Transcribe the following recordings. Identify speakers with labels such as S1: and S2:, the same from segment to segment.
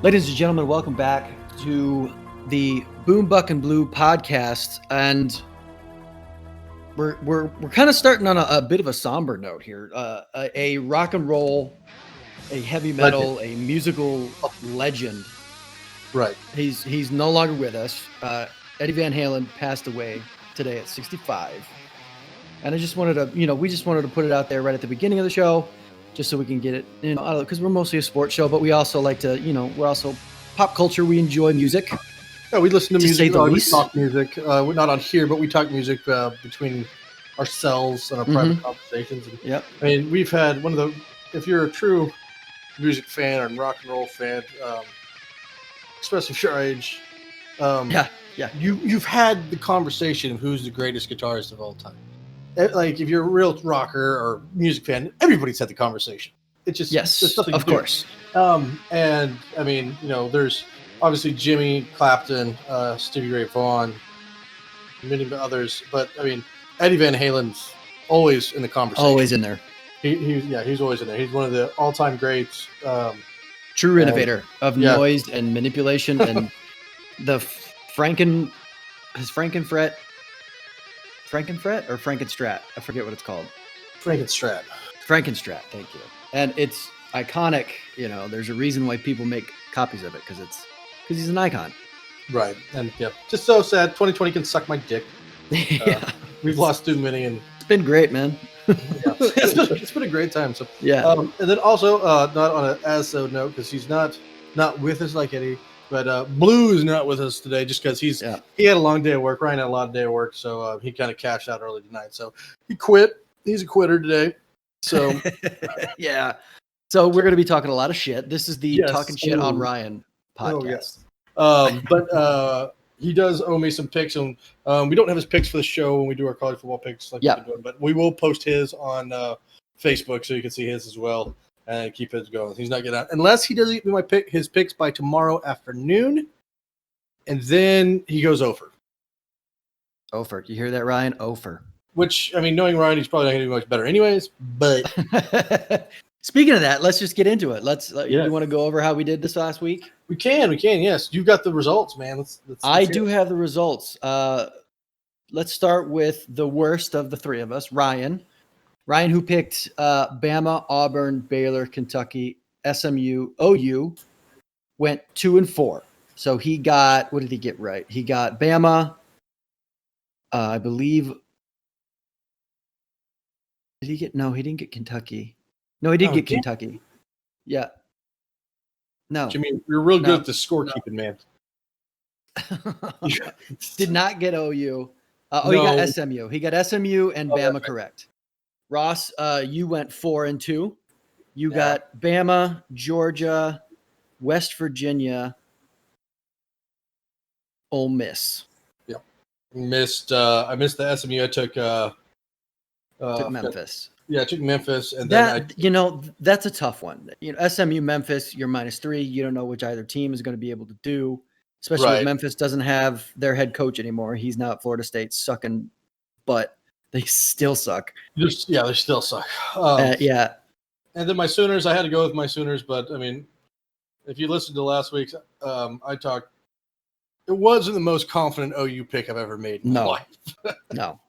S1: Ladies and gentlemen, welcome back to the Boom Buck and Blue podcast, and we're kind of starting on a bit of a somber note here. A rock and roll, a heavy metal, a musical legend.
S2: Right.
S1: He's no longer with us. Eddie Van Halen passed away today at 65, and I just wanted to, we just wanted to put it out there right at the beginning of the show, just so we can get it, because we're mostly a sports show, but we also like to, we're also pop culture. We enjoy music.
S2: Yeah, we listen to music.
S1: We
S2: talk music. We're not on here, but we talk music between ourselves and our private conversations. And,
S1: yep.
S2: I mean, we've had if you're a true music fan or rock and roll fan, especially if you're our age, you've had the conversation of who's the greatest guitarist of all time. Like, if you're a real rocker or music fan, everybody's had the conversation. It's just
S1: of course.
S2: And I mean, there's obviously Jimmy Clapton, Stevie Ray Vaughan, many others, but I mean, Eddie Van Halen's always in the conversation.
S1: Always in there.
S2: He's always in there. He's one of the all-time greats.
S1: True innovator of noise and manipulation, and the Frankenfret or Frankenstrat? I forget what it's called.
S2: Frankenstrat,
S1: thank you. And it's iconic. There's a reason why people make copies of it, because he's an icon.
S2: Right. And just so sad. 2020 can suck my dick. We've lost too many, and
S1: it's been great, man.
S2: It's been a great time. So and then also not on an as so note, because he's not with us like Eddie. But Blue is not with us today just because he had a long day of work. Ryan had a lot of day of work, so he kind of cashed out early tonight. So he quit. He's a quitter today. So
S1: yeah. So we're going to be talking a lot of shit. This is the Talking Shit on Ryan podcast.
S2: But he does owe me some picks, and we don't have his picks for the show when we do our college football picks like we've been doing, but we will post his on Facebook so you can see his as well. And keep it going. He's not getting out unless he doesn't get his picks by tomorrow afternoon, and then he goes over.
S1: Ofer, you hear that, Ryan? Ofer.
S2: Which, I mean, knowing Ryan, he's probably not going to do much better, anyways. But
S1: speaking of that, let's just get into it. You want to go over how we did this last week?
S2: We can. Yes, you got the results, man. Let's
S1: I do have the results. Let's start with the worst of the three of us, Ryan. Ryan, who picked Bama, Auburn, Baylor, Kentucky, SMU, OU, went 2-4. So he got, what did he get right? He got Bama, I believe. Did he get? No, he didn't get Kentucky. No, he did get Kentucky. Yeah. No.
S2: Jimmy, you're real good at the scorekeeping, man.
S1: Did not get OU. He got SMU. He got SMU and Bama correct. Ross, you went 4-2. You got Bama, Georgia, West Virginia, Ole Miss.
S2: Yeah, I missed the SMU. I took
S1: Memphis.
S2: Yeah, I took Memphis, and then
S1: that's a tough one. SMU, Memphis, you're -3. You don't know which either team is going to be able to do, especially
S2: Right.
S1: with Memphis doesn't have their head coach anymore. He's now at Florida State sucking butt. They still suck.
S2: They still suck.
S1: Yeah.
S2: And then my Sooners, I had to go with my Sooners, but I mean, if you listened to last week's, I talked. It wasn't the most confident OU pick I've ever made in my life.
S1: No.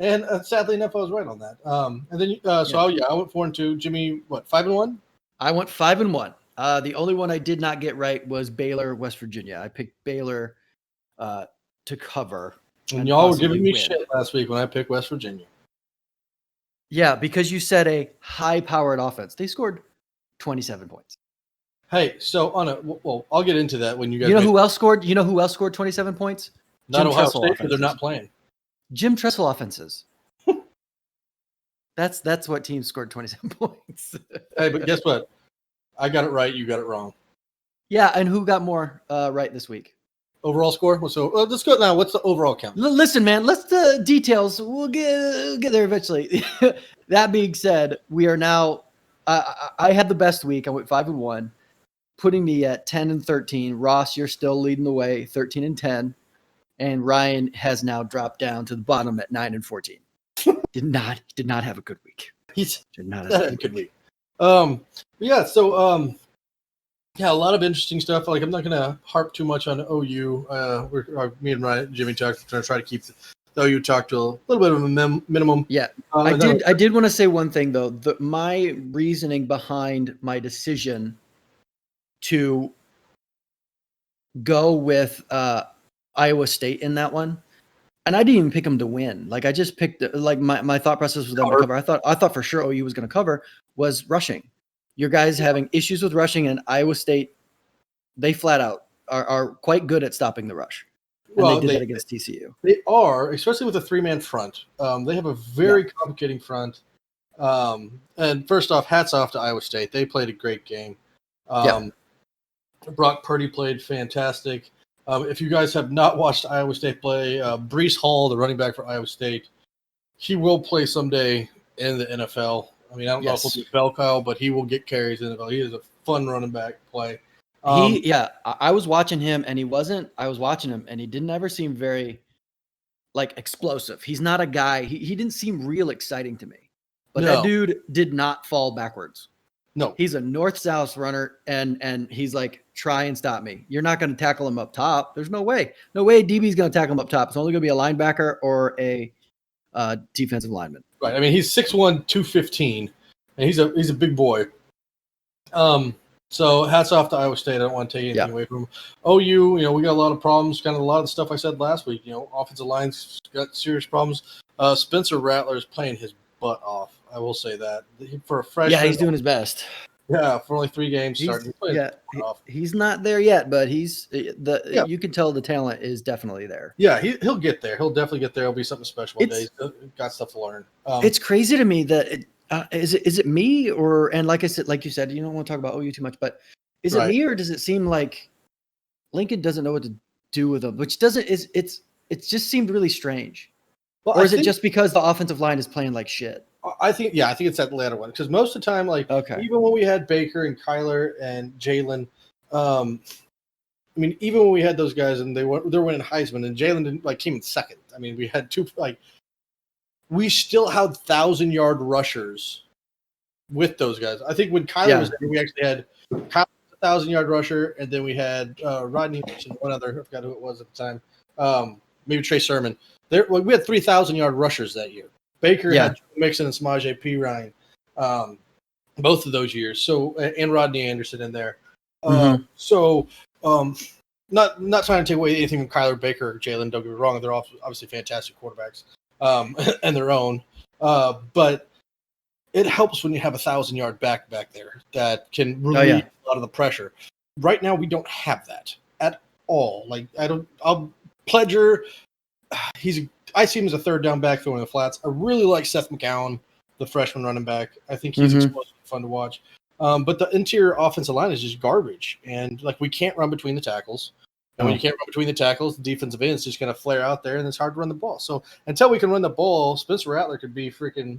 S2: And sadly enough, I was right on that. And then, I went 4-2. Jimmy, what, 5-1?
S1: I went 5-1. The only one I did not get right was Baylor, West Virginia. I picked Baylor to cover.
S2: And y'all were giving me shit last week when I picked West Virginia.
S1: Yeah, because you said a high-powered offense. They scored 27 points.
S2: Hey, so I'll get into that when you guys.
S1: Who else scored? You know who else scored 27 points?
S2: Not Ohio State, because they're not playing.
S1: Jim Tressel offenses. That's what teams scored 27 points.
S2: Hey, but guess what? I got it right. You got it wrong.
S1: Yeah, and who got more right this week?
S2: Overall score? So let's go now. What's the overall count?
S1: Listen, man, let's details. We'll get there eventually. That being said, we are now I had the best week. I went 5-1, putting me at 10-13. Ross, you're still leading the way, 13-10. And Ryan has now dropped down to the bottom at 9-14. Did not have a good week.
S2: Did not have a good week. Yeah. So yeah, a lot of interesting stuff. Like, I'm not gonna harp too much on OU. Me and Ryan, Jimmy talk, trying to try to keep the OU talk to a little bit of a minimum.
S1: Yeah. I did want to say one thing though. My reasoning behind my decision to go with Iowa State in that one, and I didn't even pick them to win. Like, I just picked, like, my thought process was them to cover. I thought for sure OU was going to cover, was rushing. Your guys having issues with rushing, and Iowa State, they flat out are quite good at stopping the rush. And they did that against TCU.
S2: They are, especially with a 3-man front. They have a very complicating front. And first off, hats off to Iowa State. They played a great game. Brock Purdy played fantastic. If you guys have not watched Iowa State play, Breece Hall, the running back for Iowa State, he will play someday in the NFL. I mean, I don't know if he'll be bell cow, but he will get carries in the NFL. He is a fun running back play.
S1: I was watching him, and I was watching him, and he didn't ever seem very, like, explosive. He's not a guy. He didn't seem real exciting to me. But that dude did not fall backwards.
S2: No.
S1: He's a north-south runner, and he's like, try and stop me. You're not going to tackle him up top. There's no way. No way DB's going to tackle him up top. It's only going to be a linebacker or a defensive lineman.
S2: Right. I mean, he's 6'1", 215, and he's a big boy. So hats off to Iowa State. I don't want to take anything away from them. OU, we got a lot of problems, kind of a lot of the stuff I said last week. Offensive line's got serious problems. Spencer Rattler is playing his butt off. I will say that. For a freshman.
S1: Yeah, he's doing his best.
S2: Yeah, for only 3 games starting.
S1: He's not there yet, but you can tell the talent is definitely there.
S2: Yeah, he'll get there. He'll definitely get there. It'll be something special one day. He's got stuff to learn.
S1: It's crazy to me that is it me, or, and like I said, like you said, you don't want to talk about OU too much, but is it me, or does it seem like Lincoln doesn't know what to do with them? Which it's just seemed really strange. Well, or is it just because the offensive line is playing like shit?
S2: I think it's that latter one, because most of the time, even when we had Baker and Kyler and Jalen, I mean, even when we had those guys and they're winning Heisman, and Jalen didn't came in second. I mean, we had two we still had 1,000-yard rushers with those guys. I think when Kyler was there, we actually had Kyler, 1,000-yard rusher, and then we had Rodney and one other. I forgot who it was at the time. Maybe Trey Sermon. We had 3,000-yard rushers that year. Baker had Joe Mixon and Samaje Perine, both of those years. So, and Rodney Anderson in there. Not trying to take away anything from Kyler, Baker, or Jalen. Don't get me wrong; they're obviously fantastic quarterbacks, and their own. But it helps when you have 1,000-yard back there that can relieve a lot of the pressure. Right now, we don't have that at all. Pledger, I see him as a third down back throwing the flats. I really like Seth McCown, the freshman running back. I think he's explosive, fun to watch. But the interior offensive line is just garbage. And we can't run between the tackles. And when you can't run between the tackles, the defensive end is just going to flare out there, and it's hard to run the ball. So until we can run the ball, Spencer Rattler could be freaking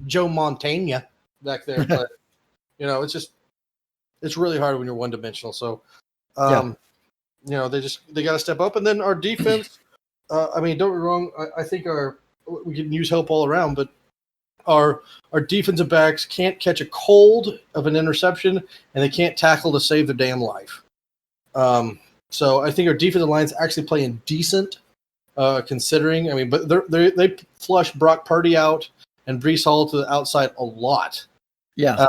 S2: Joe Montana back there, but it's really hard when you're one dimensional. So, they got to step up, and then our defense. Don't get me wrong. I think we can use help all around, but our defensive backs can't catch a cold of an interception, and they can't tackle to save their damn life. So I think our defensive line's actually playing decent, considering. But they flush Brock Purdy out and Breece Hall to the outside a lot.
S1: Yeah.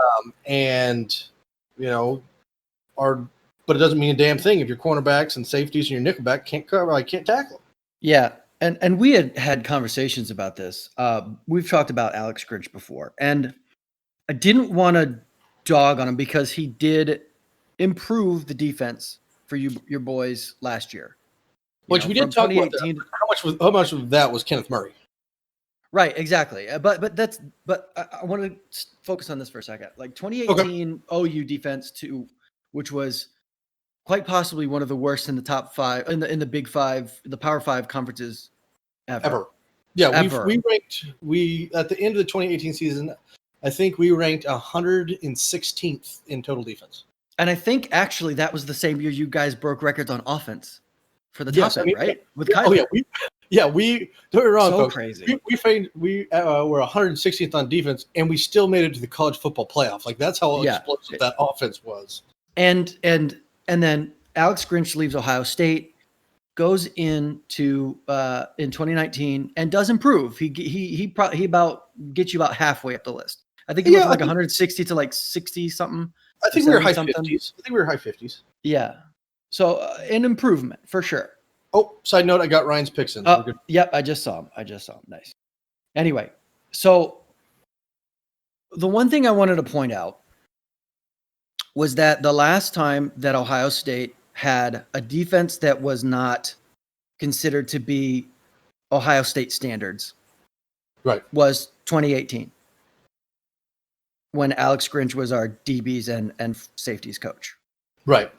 S2: But it doesn't mean a damn thing if your cornerbacks and safeties and your nickelback can't cover, can't tackle.
S1: Yeah. And we had conversations about this. We've talked about Alex Grinch before, and I didn't want to dog on him because he did improve the defense for your boys last year.
S2: Which we did talk about that. How much of that was Kenneth Murray?
S1: Right, exactly. But I want to focus on this for a second. Like 2018 OU defense which was quite possibly one of the worst in the top 5 in the Big 5, the Power 5 conferences ever.
S2: Yeah, we ranked at the end of the 2018 season, I think we ranked 116th in total defense.
S1: And I think actually that was the same year you guys broke records on offense for the top end, right? With Kyler.
S2: We don't get me wrong,
S1: so
S2: folks.
S1: Crazy.
S2: We were 116th on defense, and we still made it to the college football playoff. Like that's how explosive that offense was.
S1: And then Alex Grinch leaves Ohio State, goes into in 2019 and does improve. He about gets you about halfway up the list. I think he went from 160 to like 60 something.
S2: I think we were high 50s.
S1: Yeah. So an improvement for sure.
S2: Oh, side note, I got Ryan's picks in.
S1: Yep, I just saw him. Nice. Anyway, so the one thing I wanted to point out was that the last time that Ohio State had a defense that was not considered to be Ohio State standards,
S2: right,
S1: was 2018. When Alex Grinch was our DBs and safeties coach.
S2: Right.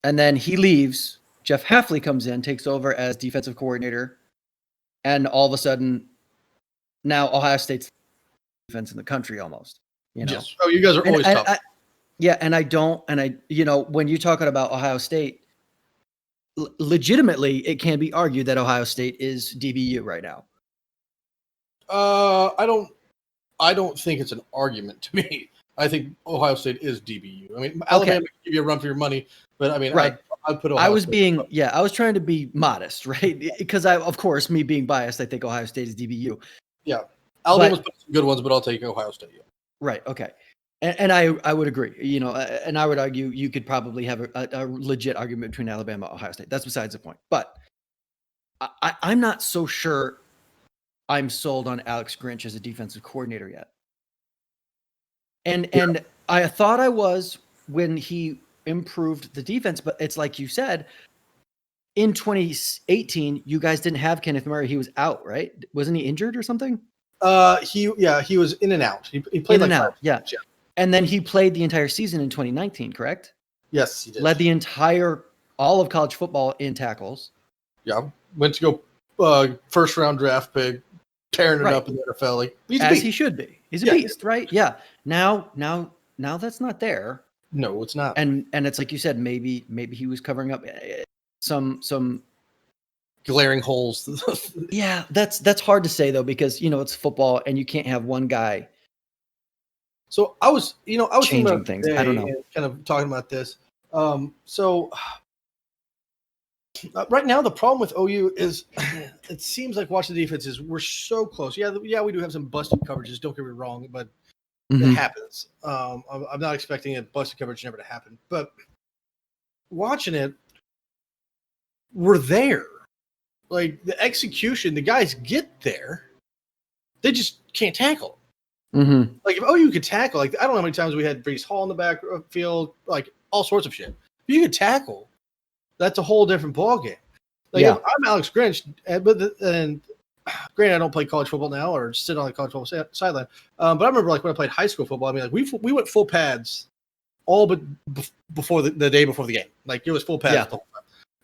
S1: And then he leaves. Jeff Hafley comes in, takes over as defensive coordinator. And all of a sudden, now Ohio State's defense in the country almost.
S2: Yes. Oh, you guys are always tough.
S1: When you're talking about Ohio State, legitimately, it can be argued that Ohio State is DBU right now.
S2: I don't think it's an argument to me. I think Ohio State is DBU. Alabama can give you a run for your money, but
S1: right.
S2: I'd put Ohio State.
S1: I was trying to be modest, right? Because of course, me being biased, I think Ohio State is DBU.
S2: Yeah. Alabama's put some good ones, but I'll take Ohio State. Yeah.
S1: Right. Okay. And I would agree, and I would argue you could probably have a legit argument between Alabama and Ohio State. That's besides the point. But I'm not so sure I'm sold on Alex Grinch as a defensive coordinator yet. And I thought I was when he improved the defense, but it's like you said, in 2018, you guys didn't have Kenneth Murray. He was out, right? Wasn't he injured or something?
S2: He was in and out. He played
S1: in and out. Yeah. And then he played the entire season in 2019, correct?
S2: Yes, he did.
S1: Led all of college football in tackles.
S2: Yeah. Went to go first round draft pick, tearing it up in the NFL. Like,
S1: as he should be. He's a beast, right? Yeah. Now that's not there.
S2: No, it's not.
S1: And it's like you said, maybe he was covering up some
S2: glaring holes.
S1: Yeah, that's hard to say though, because it's football and you can't have one guy.
S2: So I was
S1: changing about things. I don't know.
S2: Kind of talking about this. Right now the problem with OU is it seems like watching the defense is we're so close. Yeah, we do have some busted coverages. Don't get me wrong, but it happens. I'm not expecting a busted coverage never to happen, but watching it, we're there. Like the execution, the guys get there, they just can't tackle.
S1: Mm-hmm.
S2: Like if OU could tackle, like I don't know how many times we had Breece Hall in the backfield, like all sorts of shit. If you could tackle, that's a whole different ballgame. Like if I'm Alex Grinch, and granted I don't play college football now or sit on the college football sideline, but I remember like when I played high school football, we went full pads all but before the day before the game. Like it was full pads the whole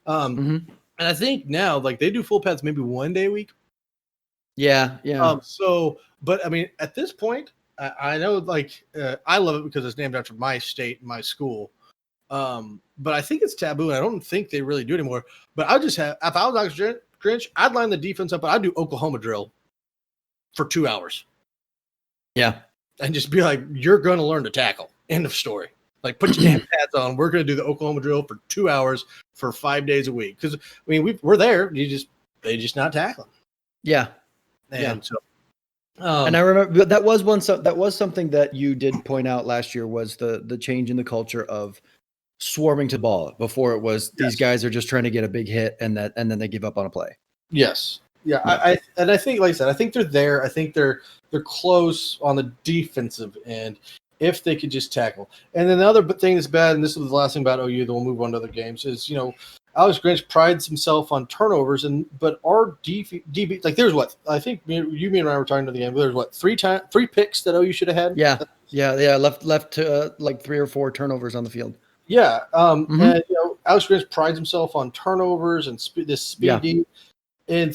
S2: time. And I think now like they do full pads maybe one day a week.
S1: Yeah.
S2: But at this point, I know, like, I love it because it's named after my state, my school. But I think it's taboo, and I don't think they really do anymore. But I just have, if I was Alex Grinch, I'd line the defense up, but I'd do Oklahoma drill for 2 hours.
S1: Yeah.
S2: And just be like, you're going to learn to tackle. End of story. Like, put your damn pads on. We're going to do the Oklahoma drill for 2 hours for 5 days a week. Because, I mean, we're there. They just not tackling.
S1: Yeah.
S2: And so.
S1: And I remember that was something that you did point out last year was the change in the culture of swarming to the ball. Before it was these guys are just trying to get a big hit and then they give up on a play.
S2: Yes. Yeah. I think, like I said, I think they're there. I think they're close on the defensive end if they could just tackle. And then the other thing that's bad, and this is the last thing about OU, then we'll move on to other games, is, Alex Grinch prides himself on turnovers, but our DB, like, there's what I think me and Ryan were talking to the game. There's what three picks that OU should have had.
S1: Yeah. Left to like 3 or 4 turnovers on the field.
S2: Yeah. And Alex Grinch prides himself on turnovers and this speed. Yeah. In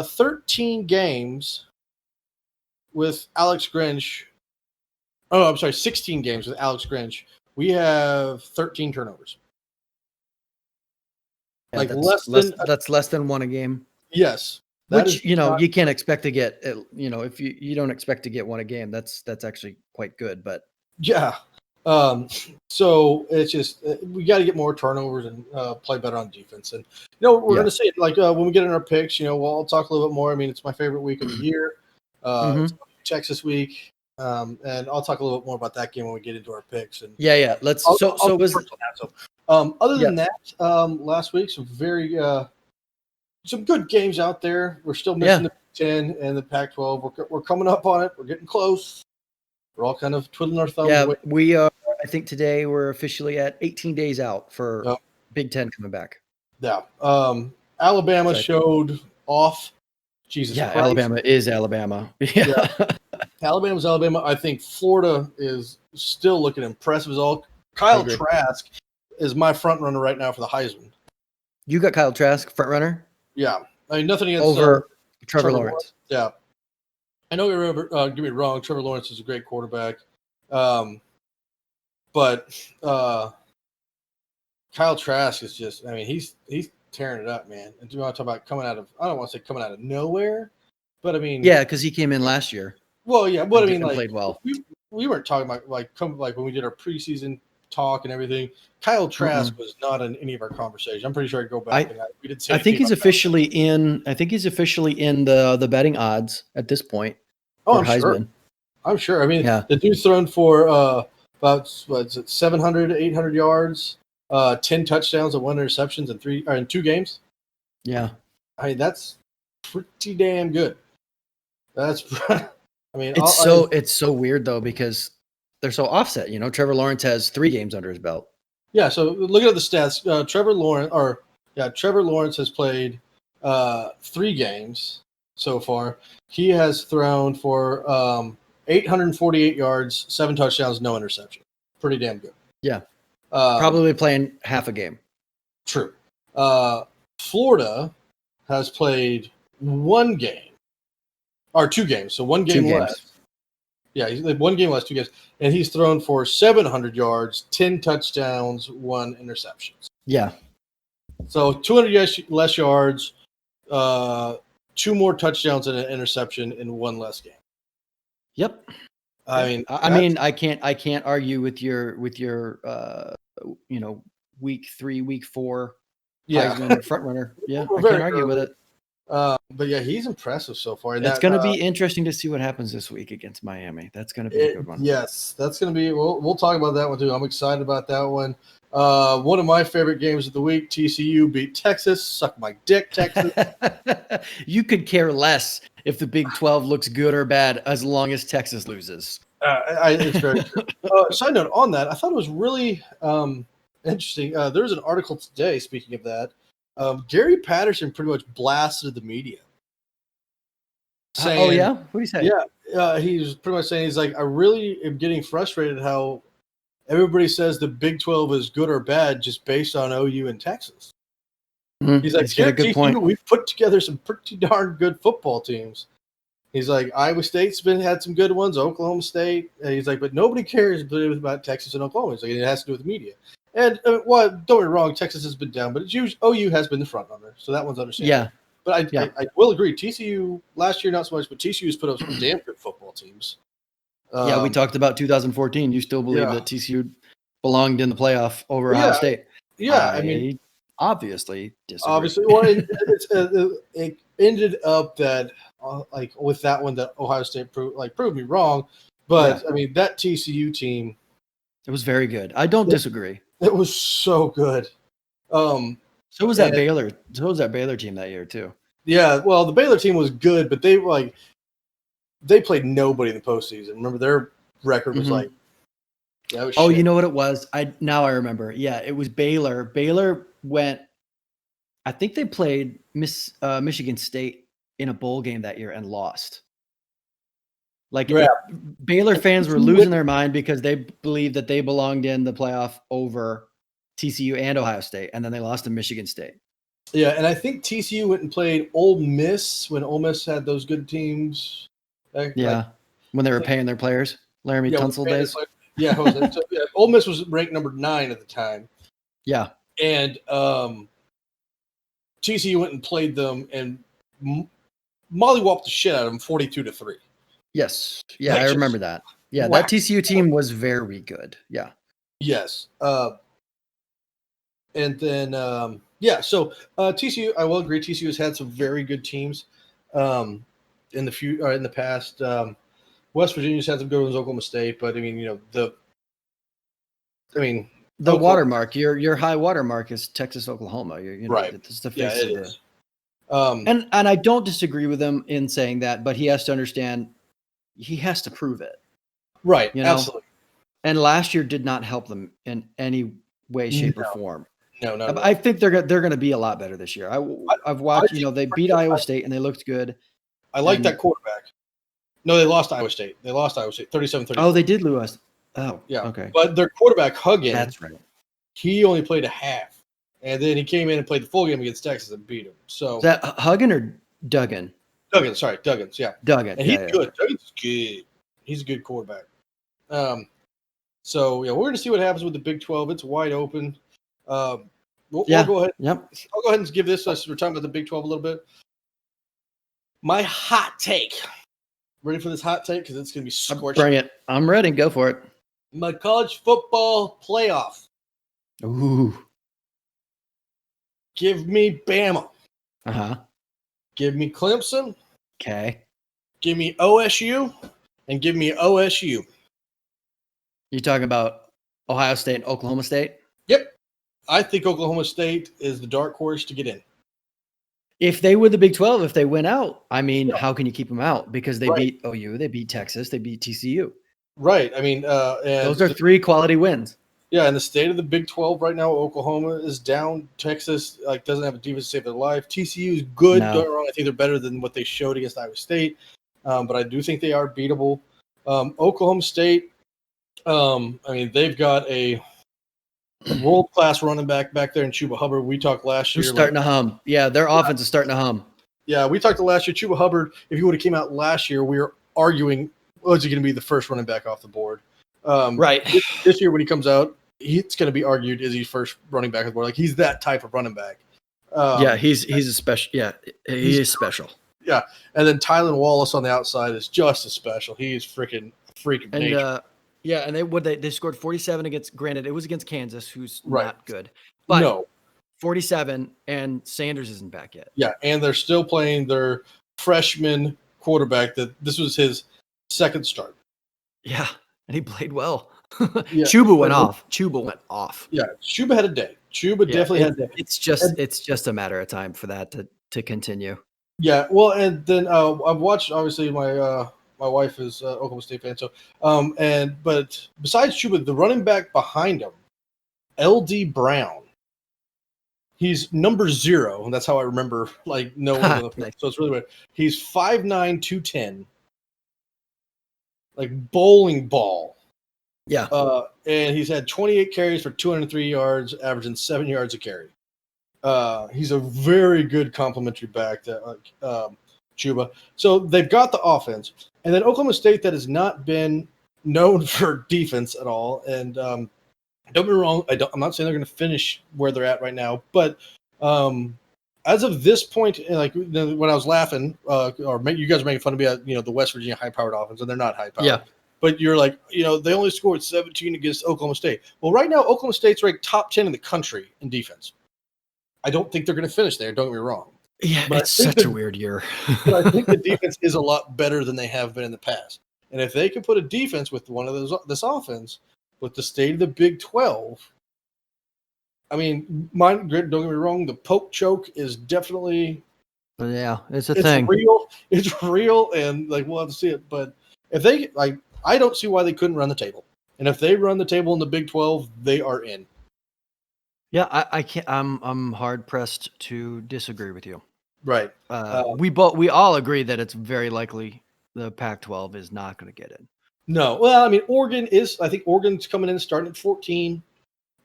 S2: 13 games with Alex Grinch. Oh, I'm sorry, 16 games with Alex Grinch. We have 13 turnovers.
S1: Yeah,
S2: like
S1: that's less than 1 a game.
S2: Yes.
S1: Which you can't expect to get. If you don't expect to get 1 a game, that's actually quite good. But
S2: yeah. So it's just we got to get more turnovers and play better on defense. And we're going to see it like when we get in our picks. I'll talk a little bit more. I mean, it's my favorite week of the year. It's Texas week. And I'll talk a little bit more about that game when we get into our picks. And
S1: let's.
S2: Other than that, last week some very some good games out there. We're still missing the Big Ten and the Pac-12. We're coming up on it. We're getting close. We're all kind of twiddling our thumbs.
S1: Yeah, we are. I think today we're officially at 18 days out for Big Ten coming back.
S2: Yeah. Alabama showed off. Jesus Christ.
S1: Alabama is Alabama. Yeah.
S2: Alabama's Alabama. I think Florida is still looking impressive as all. Kyle Trask is my front runner right now for the Heisman.
S1: You got Kyle Trask front runner?
S2: Yeah. I mean, nothing against
S1: over Trevor Lawrence.
S2: Yeah. I know get me wrong. Trevor Lawrence is a great quarterback. But Kyle Trask is just, I mean, he's tearing it up, man. And do you want to talk about coming out of, I don't want to say coming out of nowhere, but I mean.
S1: Yeah, because he came in last year.
S2: Well, yeah, but I mean, like,
S1: played well.
S2: We weren't talking about like when we did our preseason talk and everything. Kyle Trask was not in any of our conversations. I'm pretty sure I go back we did say.
S1: I think he's officially in. I think he's officially in the betting odds at this point.
S2: Oh, I'm Heisman. Sure. I'm sure. I mean, the dude's thrown for about 700, 800 yards, 10 touchdowns and 1 interceptions in 2 games.
S1: Yeah,
S2: I mean that's pretty damn good. That's. I mean,
S1: it's so weird though because they're so offset. Trevor Lawrence has 3 games under his belt.
S2: Yeah, so looking at the stats, Trevor Lawrence has played 3 games so far. He has thrown for 848 yards, 7 touchdowns, no interception. Pretty damn good.
S1: Yeah, probably playing half a game.
S2: True. Florida has played 1 game. Or 2 games, so 1 game left. Yeah, he's 1 game left, 2 games, and he's thrown for 700 yards, 10 touchdowns, 1 interception.
S1: Yeah.
S2: So 200 less yards, 2 more touchdowns and an interception in 1 less game.
S1: Yep. I can't argue with your week 3, week 4 Heisman front runner. Yeah, I can't argue with it.
S2: But yeah, he's impressive so far.
S1: And it's going to be interesting to see what happens this week against Miami. That's going to be a good one.
S2: Yes, that's going to be. We'll talk about that one too. I'm excited about that one. One of my favorite games of the week: TCU beat Texas. Suck my dick, Texas.
S1: You could care less if the Big 12 looks good or bad as long as Texas loses.
S2: It's very true. Side note on that, I thought it was really interesting. There's an article today. Speaking of that. Gary Patterson pretty much blasted the media.
S1: Saying, what do you say?
S2: Yeah, he's pretty much saying, he's like, I really am getting frustrated how everybody says the Big 12 is good or bad just based on OU and Texas. Mm-hmm. He's like,
S1: a good point.
S2: We've put together some pretty darn good football teams. He's like, Iowa State's had some good ones, Oklahoma State. And he's like, but nobody cares about Texas and Oklahoma. He's like, it has to do with the media. And well, don't get me wrong, Texas has been down, but it's usually, OU has been the front runner, so that one's understandable.
S1: Yeah.
S2: But I will agree, TCU last year not so much, but TCU's put up some damn good football teams.
S1: Yeah, we talked about 2014. You still believe that TCU belonged in the playoff over Ohio State?
S2: Yeah, I mean,
S1: obviously disagree.
S2: Obviously, well, it ended up that like with that one that Ohio State proved me wrong, but I mean that TCU team,
S1: it was very good. I don't disagree.
S2: It was so good.
S1: So was that Baylor. So was that Baylor team that year too.
S2: Yeah, well, the Baylor team was good, but they played nobody in the postseason. Remember their record was like. Yeah, was shit.
S1: You know what it was? I remember. Yeah, it was Baylor. Baylor went. I think they played Michigan State in a bowl game that year and lost. Baylor fans were losing their mind because they believed that they belonged in the playoff over TCU and Ohio State, and then they lost to Michigan State.
S2: Yeah, and I think TCU went and played Ole Miss when Ole Miss had those good teams.
S1: When they were paying their players, Laramie Tunsil days.
S2: Yeah, Ole Miss was ranked number 9 at the time.
S1: Yeah,
S2: and TCU went and played them and mollywopped the shit out of them, 42-3.
S1: Yes, yeah, I remember that. Yeah, that TCU team was very good. Yeah.
S2: Yes. And then so TCU, I will agree, TCU has had some very good teams in the past. West Virginia's had some good ones, Oklahoma State, but I mean, the
S1: watermark, your high watermark is Texas, Oklahoma.
S2: Right.
S1: It's the face of
S2: it
S1: is.
S2: And
S1: I don't disagree with him in saying that, but he has to understand he has to prove it.
S2: Right. Absolutely.
S1: And last year did not help them in any way, shape, or form.
S2: No.
S1: I think they're going to be a lot better this year. I've watched. They beat Iowa State and they looked good.
S2: I like that quarterback. No, they lost to Iowa State. 37-30.
S1: Oh, they did lose. Oh,
S2: yeah.
S1: Okay.
S2: But their quarterback, Huggin,
S1: that's right.
S2: He only played a half, and then he came in and played the full game against Texas and beat him. So
S1: is that Huggin or Duggan?
S2: Duggins. Yeah,
S1: Duggan.
S2: And he's good. Duggan's good. He's a good quarterback. So we're going to see what happens with the Big 12. It's wide open. We'll go ahead.
S1: Yep.
S2: I'll go ahead and give this. We're talking about the Big 12 a little bit. My hot take. Ready for this hot take? Because it's going to be scorching.
S1: Bring it. I'm ready. Go for it.
S2: My college football playoff.
S1: Ooh.
S2: Give me Bama.
S1: Uh-huh.
S2: Give me Clemson.
S1: Okay.
S2: Give me OSU. And give me OSU.
S1: You talking about Ohio State and Oklahoma State?
S2: Yep. I think Oklahoma State is the dark horse to get in.
S1: If they win the Big 12, if they win out, I mean, how can you keep them out? Because they beat OU, they beat Texas, they beat TCU.
S2: Right. I mean, and
S1: those are 3 quality wins.
S2: Yeah, in the state of the Big 12 right now, Oklahoma is down. Texas doesn't have a defense to save their life. TCU is good.
S1: No.
S2: Don't get me wrong. I think they're better than what they showed against Iowa State, but I do think they are beatable. Oklahoma State, I mean, they've got a world-class running back there in Chuba Hubbard. We talked last year.
S1: They're starting to hum. Yeah, their offense is starting to hum.
S2: Yeah, we talked last year. Chuba Hubbard, if he would have came out last year, we were arguing, was he going to be the first running back off the board?
S1: Right.
S2: This year when he comes out, it's going to be argued, is he first running back on the board? Like, he's that type of running back.
S1: He's a special. Yeah, he is special.
S2: Yeah, and then Tylan Wallace on the outside is just as special. He is freak of nature.
S1: And they scored 47 against. Granted, it was against Kansas, who's not good, but
S2: no,
S1: 47, and Sanders isn't back yet.
S2: Yeah, and they're still playing their freshman quarterback. That this was his second start.
S1: Yeah, and he played well. Chuba went off.
S2: Yeah, Chuba had a day. Definitely had a day.
S1: It's just a matter of time for that to continue.
S2: Yeah, well, and then I've watched. Obviously, my wife is Oklahoma State fan. So, but besides Chuba, the running back behind him, L.D. Brown, he's number 0, and that's how I remember. No one. So it's really weird. He's 5'9", 210, like bowling ball.
S1: Yeah.
S2: And he's had 28 carries for 203 yards, averaging 7 yards a carry. He's a very good complimentary back. That Chuba. So they've got the offense. And then Oklahoma State that has not been known for defense at all. And don't get me wrong, I'm not saying they're going to finish where they're at right now, but as of this point, like when I was laughing, you guys were making fun of me at the West Virginia high-powered offense, and they're not high-powered.
S1: Yeah.
S2: But you're like, they only scored 17 against Oklahoma State. Well, right now, Oklahoma State's ranked top 10 in the country in defense. I don't think they're going to finish there. Don't get me wrong.
S1: Yeah, but it's such a weird year.
S2: But I think the defense is a lot better than they have been in the past. And if they can put a defense with one of this offense, with the state of the Big 12, I mean, don't get me wrong, the poke choke is definitely
S1: it's a thing.
S2: It's real, and we'll have to see it. But if they I don't see why they couldn't run the table. And if they run the table in the Big 12, they are in.
S1: Yeah, I can't. I'm hard pressed to disagree with you.
S2: Right.
S1: We all agree that it's very likely the Pac-12 is not going to get in.
S2: No. Well, I mean, I think Oregon's coming in starting at 14.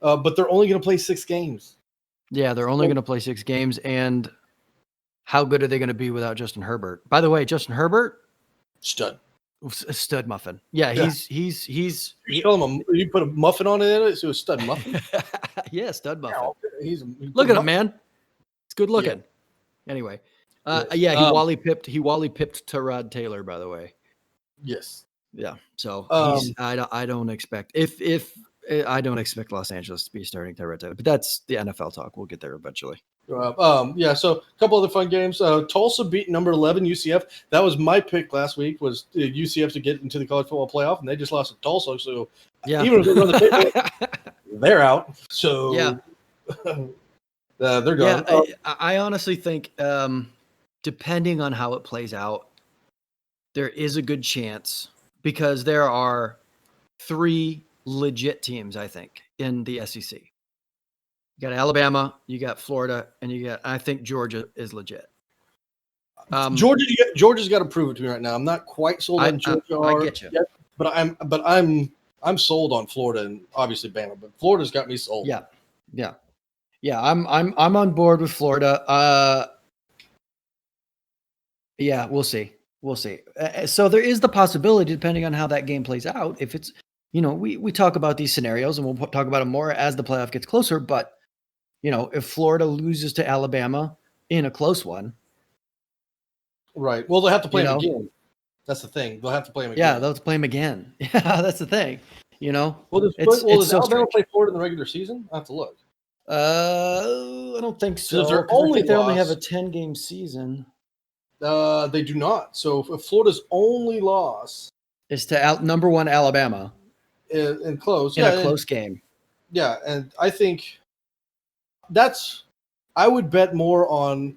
S2: But they're only going to play 6 games.
S1: Yeah, they're only going to play 6 games. And how good are they going to be without Justin Herbert? By the way, Justin Herbert,
S2: stud
S1: muffin. Yeah, he's.
S2: You put a muffin on it, so a stud muffin.
S1: Yeah, stud muffin.
S2: Yeah,
S1: look at him, man. It's good looking. Yeah. Anyway, he Wally pipped Tyrod Taylor. By the way.
S2: Yes.
S1: Yeah. So I don't expect I don't expect Los Angeles to be starting Tyrod Taylor, but that's the NFL talk. We'll get there eventually.
S2: So a couple other fun games. Tulsa beat number 11 UCF. That was my pick last week, was UCF to get into the college football playoff, and they just lost to Tulsa. So even if they run the table, they're out. So they're gone.
S1: Yeah, I honestly think, depending on how it plays out, there is a good chance, because there are 3 legit teams, I think, in the SEC. You got Alabama, you got Florida, and I think Georgia is legit.
S2: Georgia's got to prove it to me right now. I'm not quite sold on Georgia.
S1: I get you.
S2: Yet, but I'm sold on Florida and obviously Bama. But Florida's got me sold.
S1: Yeah. I'm on board with Florida. Yeah, we'll see. So there is the possibility, depending on how that game plays out. If it's, we talk about these scenarios, and we'll talk about them more as the playoff gets closer. But if Florida loses to Alabama in a close one,
S2: right? Well, they'll have to play them again. That's the thing. They'll have to play them again.
S1: Yeah, they'll have to play them again. Yeah, that's the thing.
S2: Well, does Alabama play Florida in the regular season? I have to look.
S1: I don't think so.
S2: They only
S1: have a 10-game season.
S2: They do not. So if Florida's only loss
S1: is to number 1 Alabama
S2: in close,
S1: a close game.
S2: Yeah, and I think I would bet more on,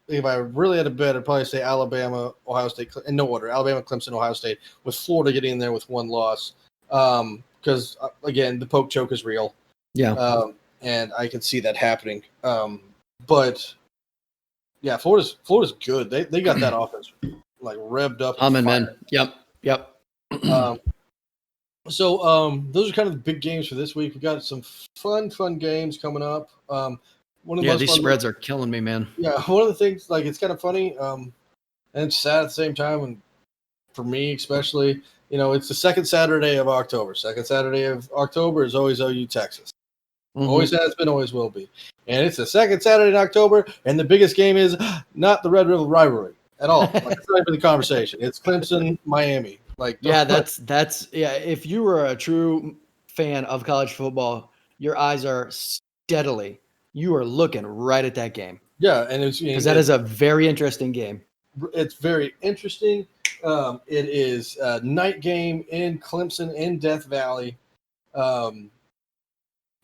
S2: if I really had to bet, I'd probably say Alabama, Ohio State, in no order: Alabama, Clemson, Ohio State, with Florida getting in there with 1 loss. Because again, the poke choke is real.
S1: Yeah.
S2: And I can see that happening. But yeah, Florida's good. They got that offense revved up.
S1: Man. Yep.
S2: So those are kind of the big games for this week. We got some fun games coming up.
S1: These spreads are killing me, man.
S2: Yeah, one of the things, it's kind of funny, and it's sad at the same time, and for me especially, it's the second Saturday of October. Second Saturday of October is always OU Texas. Mm-hmm. Always has been, always will be. And it's the second Saturday in October, and the biggest game is not the Red River rivalry at all. It's not even the conversation. It's Clemson, Miami.
S1: That's if you were a true fan of college football, your eyes are steadily, you are looking right at that game.
S2: Yeah, and it's
S1: because that is a very interesting game.
S2: It's very interesting. It is a night game in Clemson in Death Valley.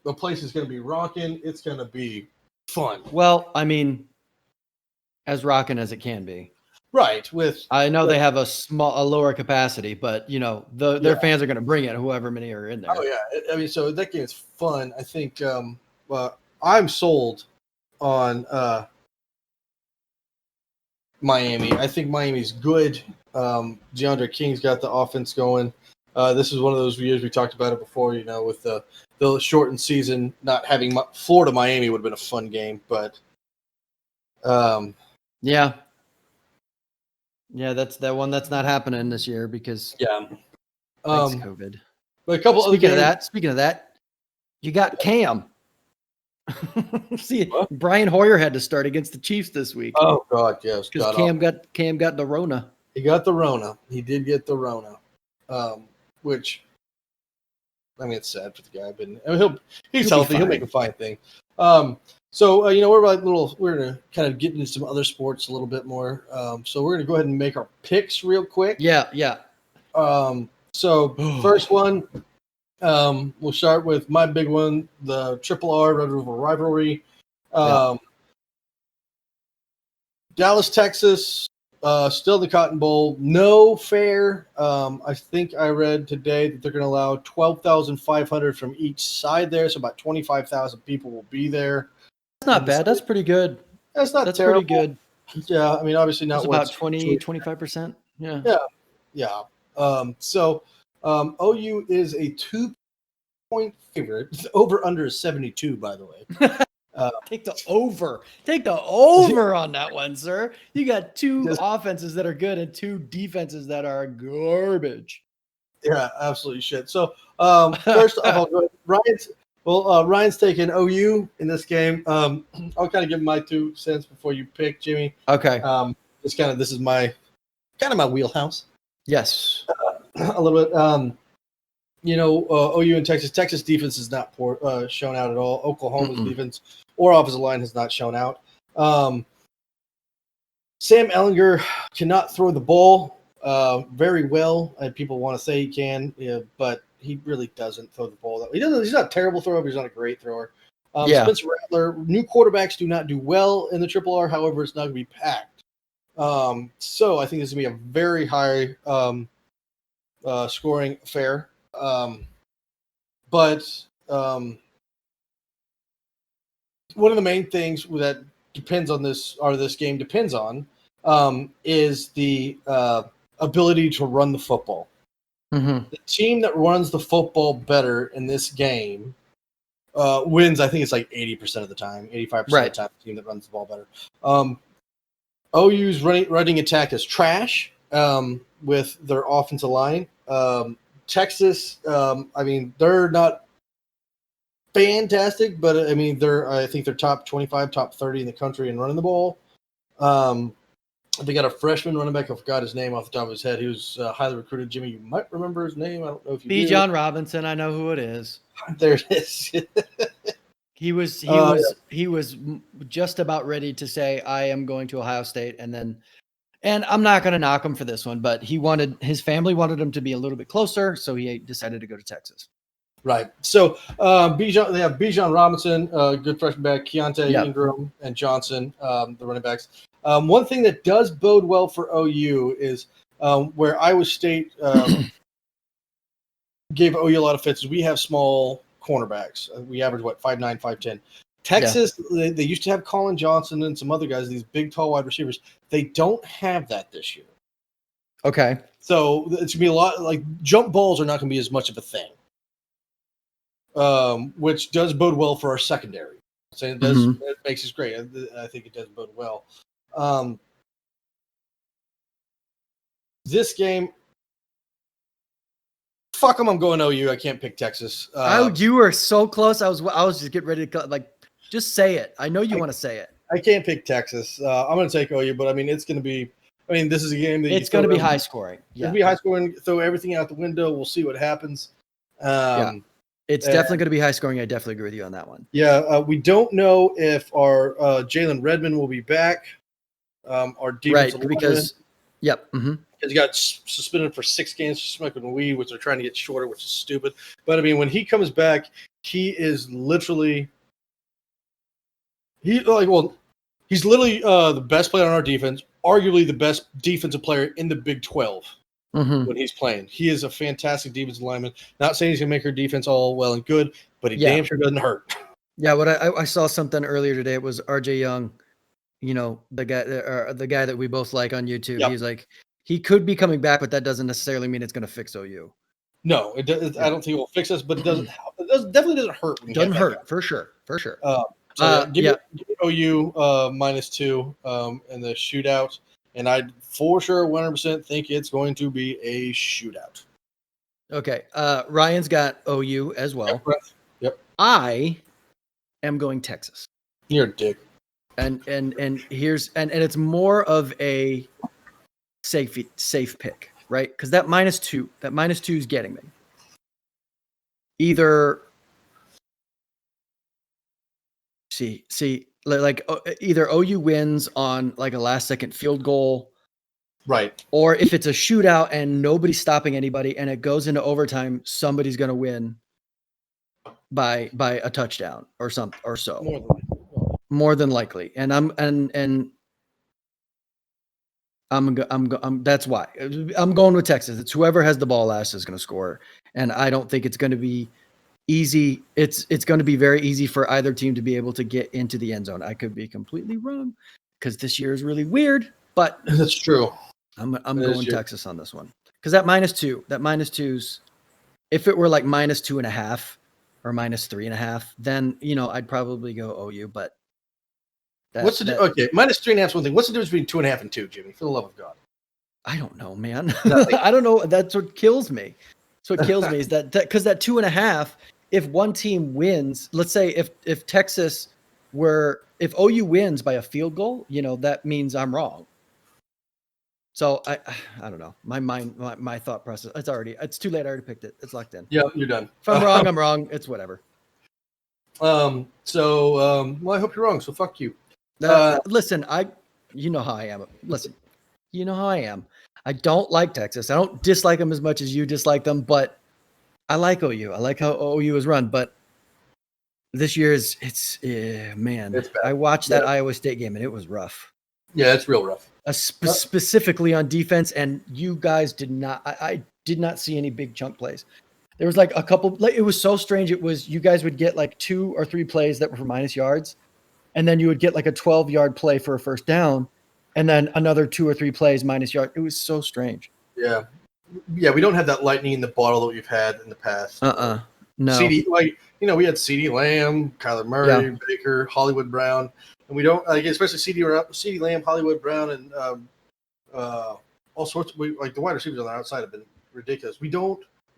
S2: The place is going to be rocking. It's going to be fun.
S1: Well, I mean, as rocking as it can be.
S2: Right.
S1: I know they have a lower capacity, but their fans are going to bring it, whoever many are in there.
S2: Oh yeah. I mean, so that game is fun. I think I'm sold on Miami. I think Miami's good. DeAndre King's got the offense going. This is one of those years we talked about it before, with the shortened season, not having Florida Miami would have been a fun game, but
S1: yeah. Yeah, that's that one that's not happening this year because
S2: Yeah.
S1: thanks COVID.
S2: But a couple
S1: Speaking
S2: other games.
S1: speaking of that, you got Cam. See,
S2: What?
S1: Brian Hoyer had to start against the Chiefs this week
S2: Oh God, yes.
S1: because Cam got the Rona.
S2: He got the Rona. He did get the Rona, which I mean it's sad for the guy, but I mean, he's
S1: He'll be
S2: healthy. He'll
S1: fine.
S2: make a fine thing. We're gonna kind of get into some other sports a little bit more. So we're gonna go ahead and make our picks real quick.
S1: Yeah.
S2: So first one, we'll start with my big one, the Triple R Red River rivalry. Dallas, Texas, still the Cotton Bowl. No fair. I think I read today that they're going to allow 12,500 from each side there, so about 25,000 people will be there.
S1: That's not bad. That's pretty good.
S2: That's not
S1: That's
S2: terrible.
S1: pretty good.
S2: Yeah, I mean, obviously not
S1: It's about 25%. Yeah.
S2: Yeah. OU is a 2-point favorite. Over under is 72, by the way.
S1: Take the over on that one, sir. You got two offenses that are good and two defenses that are garbage.
S2: Yeah, absolutely shit. So first off, I'll go Ryan's taking OU in this game. I'll kind of give my 2 cents before you pick, Jimmy.
S1: Okay.
S2: This is my my wheelhouse.
S1: Yes.
S2: A little bit. OU and Texas defense is not poor, shown out at all. Oklahoma's defense or offensive line has not shown out. Sam Ehlinger cannot throw the ball very well, and people want to say he can, but he really doesn't throw the ball. He's not a terrible thrower, but he's not a great thrower. Spencer Rattler, new quarterbacks do not do well in the Triple R. However, it's not going to be packed. So I think this is going to be a very high scoring affair. But one of the main things that depends on this game depends on is the ability to run the football.
S1: Mm-hmm.
S2: The team that runs the football better in this game wins. I think it's like 80% of the time, 85% of the time, the team that runs the ball better. OU's running attack is trash with their offensive line. Texas, they're not fantastic, but I think they're top 25, top 30 in the country in running the ball. They got a freshman running back. I forgot his name off the top of his head. He was highly recruited. Jimmy, you might remember his name. I don't know if you do.
S1: John Robinson. I know who it is.
S2: There it is.
S1: He was just about ready to say, I am going to Ohio State. And I'm not going to knock him for this one, but his family wanted him to be a little bit closer. So he decided to go to Texas.
S2: Right. So they have Bijan Robinson, good freshman back, Keontae Ingram, and Johnson, the running backs. One thing that does bode well for OU is where Iowa State gave OU a lot of fits. We have small cornerbacks. We average 5'9", 5'10". Texas, they used to have Colin Johnson and some other guys, these big, tall wide receivers. They don't have that this year.
S1: Okay.
S2: So it's going to be a lot like jump balls are not going to be as much of a thing. Which does bode well for our secondary. So it makes us great. I think it does bode well. This game, fuck them. I'm going OU. I can't pick Texas.
S1: You were so close. I was just getting ready to just say it. I know you want to say it.
S2: I can't pick Texas. I'm going to take OU, but it's going to be. This is a game that
S1: it's going to be high scoring.
S2: Yeah, it'll be high scoring. Throw everything out the window. We'll see what happens.
S1: It's definitely going to be high scoring. I definitely agree with you on that one.
S2: Yeah, we don't know if our Jalen Redmond will be back. Our defensive lineman,
S1: because
S2: he got suspended for 6 games for smoking weed, which they're trying to get shorter, which is stupid. But when he comes back, he is literally he's literally the best player on our defense, arguably the best defensive player in the Big 12. When he's playing, he is a fantastic defensive lineman. Not saying he's gonna make our defense all well and good, but he damn sure doesn't hurt.
S1: Yeah, what I saw something earlier today. It was RJ Young, the guy that we both like on YouTube. Yep. He's like, he could be coming back, but that doesn't necessarily mean it's going to fix OU.
S2: No, it does. I don't think it will fix us, but it doesn't. Definitely doesn't hurt.
S1: When doesn't hurt for sure.
S2: Give me OU -2 in the shootout. and I for sure 100% think it's going to be a shootout.
S1: Okay. Ryan's got OU as well.
S2: Yep.
S1: I am going Texas.
S2: You're a dick.
S1: And here's and it's more of a safe pick, right? Because that -2 is getting me. Either either OU wins on like a last second field goal,
S2: right?
S1: Or if it's a shootout and nobody's stopping anybody and it goes into overtime, somebody's going to win by a touchdown or something or so. More than likely. And that's why I'm going with Texas. It's whoever has the ball last is going to score. And I don't think it's going to be easy. It's going to be very easy for either team to be able to get into the end zone. I could be completely wrong because this year is really weird, but
S2: that's true.
S1: I'm going Texas on this one because that -2's, if it were like -2.5 or -3.5, then I'd probably go OU. But
S2: okay? -3.5 is one thing. What's the difference between 2.5 and 2, Jimmy? For the love of God,
S1: I don't know, man. I don't know. That's what kills me. So what kills me is that because that 2.5, if one team wins, let's say if OU wins by a field goal, that means I'm wrong. So I don't know. My thought process. It's too late. I already picked it. It's locked in.
S2: Yeah, you're done.
S1: If I'm wrong, I'm wrong. It's whatever.
S2: Well, I hope you're wrong. So fuck you.
S1: Listen, you know how I am. Listen, you know how I am. I don't like Texas. I don't dislike them as much as you dislike them, but I like OU. I like how OU is run, but this year man.
S2: It's bad.
S1: I watched that Iowa State game and it was rough.
S2: Yeah, it's real rough.
S1: Specifically on defense, and you guys did not. I did not see any big chunk plays. There was like a couple. Like, it was so strange. It was you guys would get like 2 or 3 plays that were for minus yards, and then you would get like a 12-yard play for a first down, and then another 2 or 3 plays minus yard. It was so strange.
S2: Yeah. We don't have that lightning in the bottle that we've had in the past.
S1: No.
S2: We had CeeDee Lamb, Kyler Murray, Baker, Hollywood Brown, and we don't especially CeeDee Lamb, Hollywood Brown, and all sorts. The wide receivers on the outside have been ridiculous. We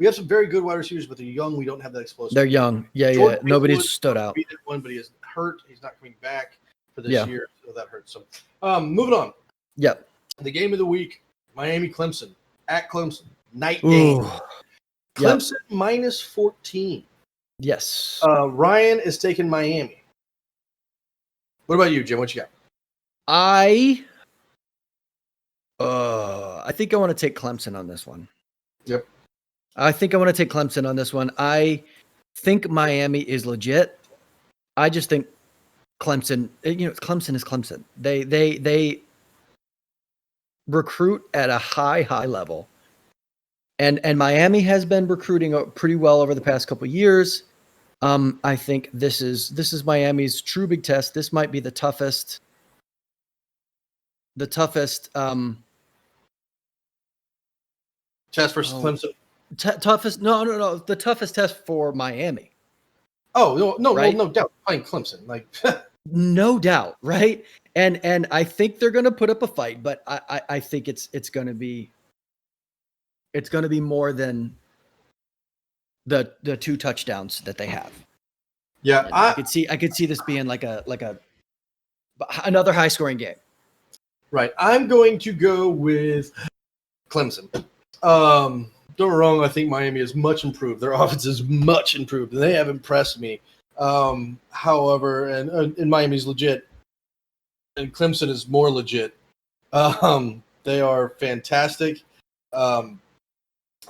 S2: have some very good wide receivers, but they're young. We don't have that explosive.
S1: They're young. Yeah. Nobody's stood out.
S2: We did one, but he is hurt. He's not coming back for this year, so that hurts. So, moving on.
S1: Yep.
S2: The game of the week: Miami Clemson at Clemson, night game. Clemson -14.
S1: Yes.
S2: Ryan is taking Miami. What about you, Jim? What you got?
S1: I think I want to take Clemson on this one.
S2: Yep.
S1: I think I want to take Clemson on this one. I think Miami is legit. I just think Clemson, Clemson is Clemson. They recruit at a high level. And Miami has been recruiting pretty well over the past couple of years. I think this is Miami's true big test. This might be the toughest
S2: test versus Clemson.
S1: Toughest? No. The toughest test for Miami.
S2: Oh no,
S1: right?
S2: Well, no doubt playing Clemson,
S1: no doubt, right? And I think they're going to put up a fight, but I think it's going to be more than the 2 touchdowns that they have.
S2: Yeah,
S1: I could see this being like another high scoring game.
S2: Right. I'm going to go with Clemson. Don't get me wrong, I think Miami is much improved. Their offense is much improved, and they have impressed me. However, and Miami's legit, and Clemson is more legit. They are fantastic. And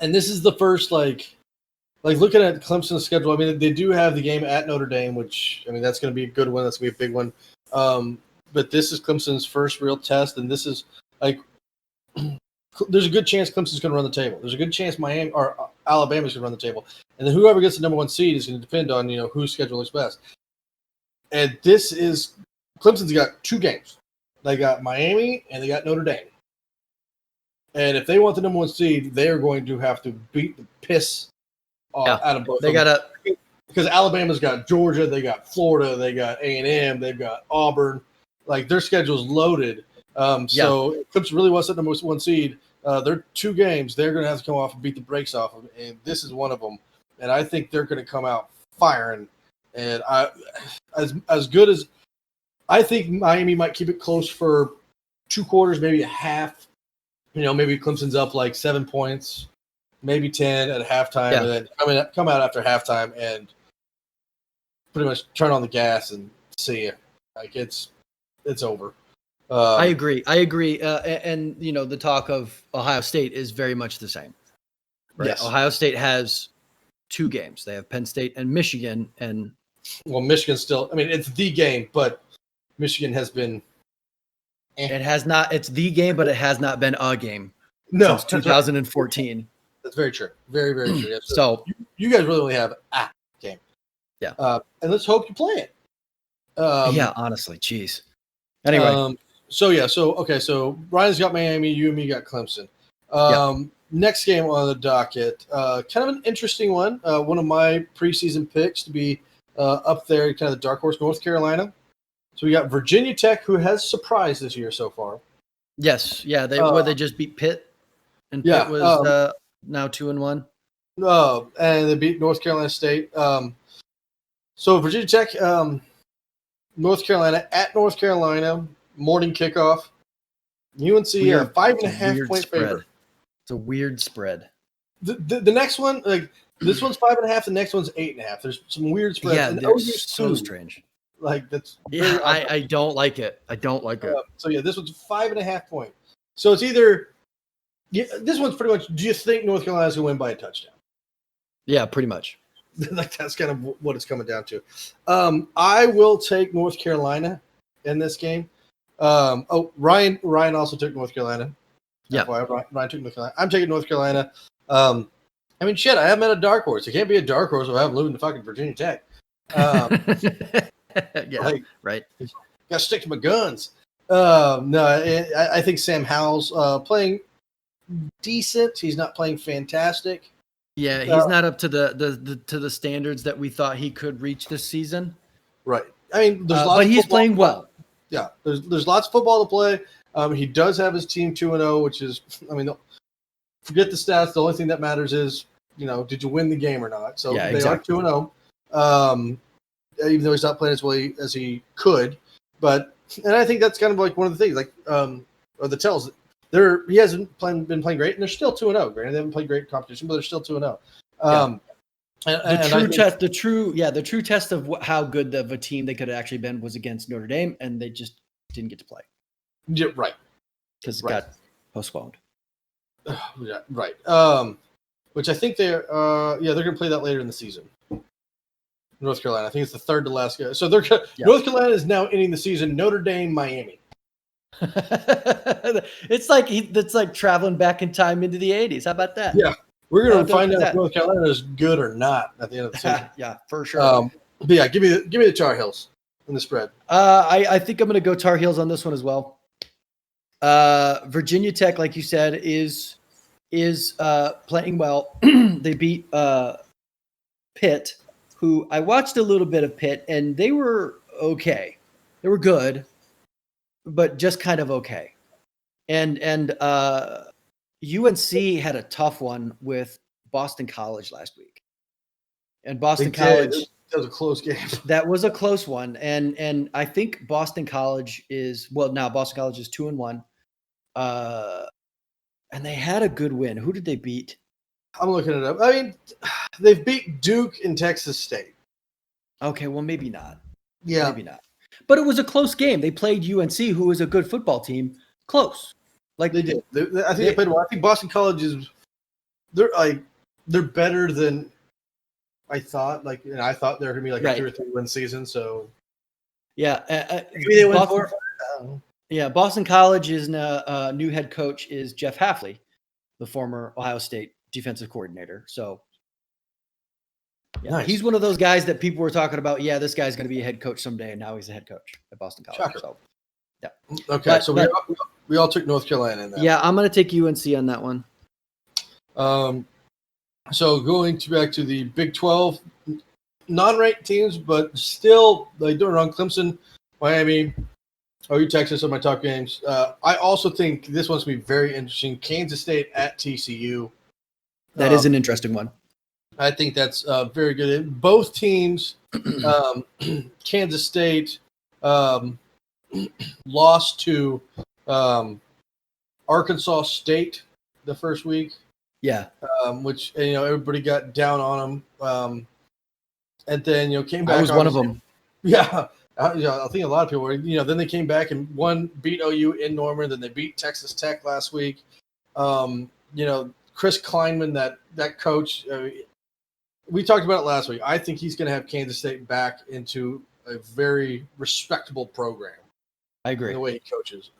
S2: this is the first looking at Clemson's schedule. I mean, they do have the game at Notre Dame, which that's going to be a good one. That's going to be a big one. But this is Clemson's first real test, and this is there's a good chance Clemson's going to run the table. There's a good chance Miami or Alabama's going to run the table, and then whoever gets the number 1 seed is going to depend on whose schedule is best. And this is Clemson's got 2 games. They got Miami and they got Notre Dame. And if they want the number 1 seed, they are going to have to beat the piss out of both.
S1: They got
S2: because Alabama's got Georgia, they got Florida, they got A&M, they've got Auburn. Their schedule's loaded, So Clemson really was at the number one seed. They're 2 games they're going to have to come off and beat the brakes off of, and this is one of them. And I think they're going to come out firing. And as good as I think Miami might keep it close for 2 quarters, maybe a half. Maybe Clemson's up like 7 points, maybe 10 at halftime, and then come out after halftime and pretty much turn on the gas and see it. Like it's over.
S1: I agree. And the talk of Ohio State is very much the same. Right?
S2: Yes.
S1: Ohio State has 2 games. They have Penn State and Michigan. And
S2: Michigan still. I mean, it's the game, but Michigan has been.
S1: It has not. It's the game, but it has not been a game since 2014.
S2: That's very true. Very, very true. Yes,
S1: so
S2: you guys really only have a game.
S1: Yeah.
S2: And let's hope you play it.
S1: Honestly, jeez. Anyway.
S2: So Ryan's got Miami. You and me got Clemson. Next game on the docket, kind of an interesting one. One of my preseason picks to be up there, kind of the dark horse, North Carolina. So we got Virginia Tech, who has surprised this year so far.
S1: Yes, yeah. They just beat Pitt, and Pitt was now 2-1.
S2: And they beat North Carolina State. So Virginia Tech, North Carolina at North Carolina, morning kickoff. UNC, 5.5 point favorite.
S1: It's a weird spread.
S2: The next one, like this one's 5.5. The next one's 8.5. There's some weird spreads.
S1: Yeah, they're so strange.
S2: Like that's
S1: I don't like it. I don't like it.
S2: So this one's 5.5 points. So it's either this one's pretty much. Do you think North Carolina's gonna win by a touchdown?
S1: Yeah, pretty much.
S2: Like that's kind of what it's coming down to. I will take North Carolina in this game. Ryan also took North Carolina.
S1: Yeah,
S2: Ryan took North Carolina. I'm taking North Carolina. I mean, shit, I haven't had a dark horse. It can't be a dark horse if I haven't lived in fucking Virginia Tech.
S1: Right.
S2: Got to stick to my guns. I think Sam Howell's playing decent. He's not playing fantastic.
S1: Yeah, he's not up to the standards that we thought he could reach this season.
S2: Right. I mean, there's lots.
S1: But he's playing well.
S2: Yeah, there's lots of football to play. He does have his team 2-0, which is, I mean, forget the stats. The only thing that matters is, did you win the game or not? So they are 2-0. Even though he's not playing as well as he could, and I think that's kind of like one of the things, or the tells. He hasn't been playing great, and they're still 2-0. Granted, they haven't played great competition, but they're still 2-0.
S1: The true test of how good of a team they could have actually been was against Notre Dame, and they just didn't get to play.
S2: Yeah, right.
S1: Because it got postponed.
S2: Yeah, right. Which I think they're going to play that later in the season. North Carolina. I think it's the third to last game. So North Carolina is now ending the season. Notre Dame, Miami.
S1: It's like traveling back in time into the 80s. How about that?
S2: Yeah. We're going to find out if North Carolina is good or not at the end of the season.
S1: Yeah, for sure.
S2: But yeah, give me the Tar Heels in the spread.
S1: I think I'm going to go Tar Heels on this one as well. Virginia Tech, like you said, is playing well. They beat Pitt, who I watched a little bit of Pitt, and they were okay. They were good, but just kind of okay. And UNC had a tough one with Boston College last week. And Boston College,
S2: that was a close game.
S1: That was a close one. And I think Boston College now Boston College is 2-1. And they had a good win. Who did they beat?
S2: I'm looking it up. I mean, they've beat Duke and Texas State.
S1: Okay, well, maybe not.
S2: Yeah.
S1: Maybe not. But it was a close game. They played UNC, who is a good football team, close. Like
S2: they did. I think they played well. I think Boston College they're better than I thought. I thought they were going to be a 2 or 3 win season. So
S1: yeah,
S2: maybe they win 4.
S1: Yeah, Boston College's new head coach is Jeff Hafley, the former Ohio State defensive coordinator. So yeah, nice. He's one of those guys that people were talking about. Yeah, this guy's going to be a head coach someday, and now he's a head coach at Boston College. So, yeah.
S2: Okay, we all took North Carolina in that.
S1: Yeah, I'm going to take UNC on that one.
S2: So going back to the Big 12, non-ranked teams, but still they do it wrong. Clemson, Miami, OU Texas are my top games. I also think this one's going to be very interesting. Kansas State at TCU.
S1: That is an interesting one.
S2: I think that's very good. Both teams, Kansas State lost to Arkansas State the first week.
S1: Yeah.
S2: Which, everybody got down on them. And then, came back.
S1: I was one of them.
S2: Yeah. I think a lot of people were, then they came back and beat OU in Norman. Then they beat Texas Tech last week. Chris Kleinman, that coach, we talked about it last week. I think he's going to have Kansas State back into a very respectable program.
S1: I agree.
S2: The way he coaches.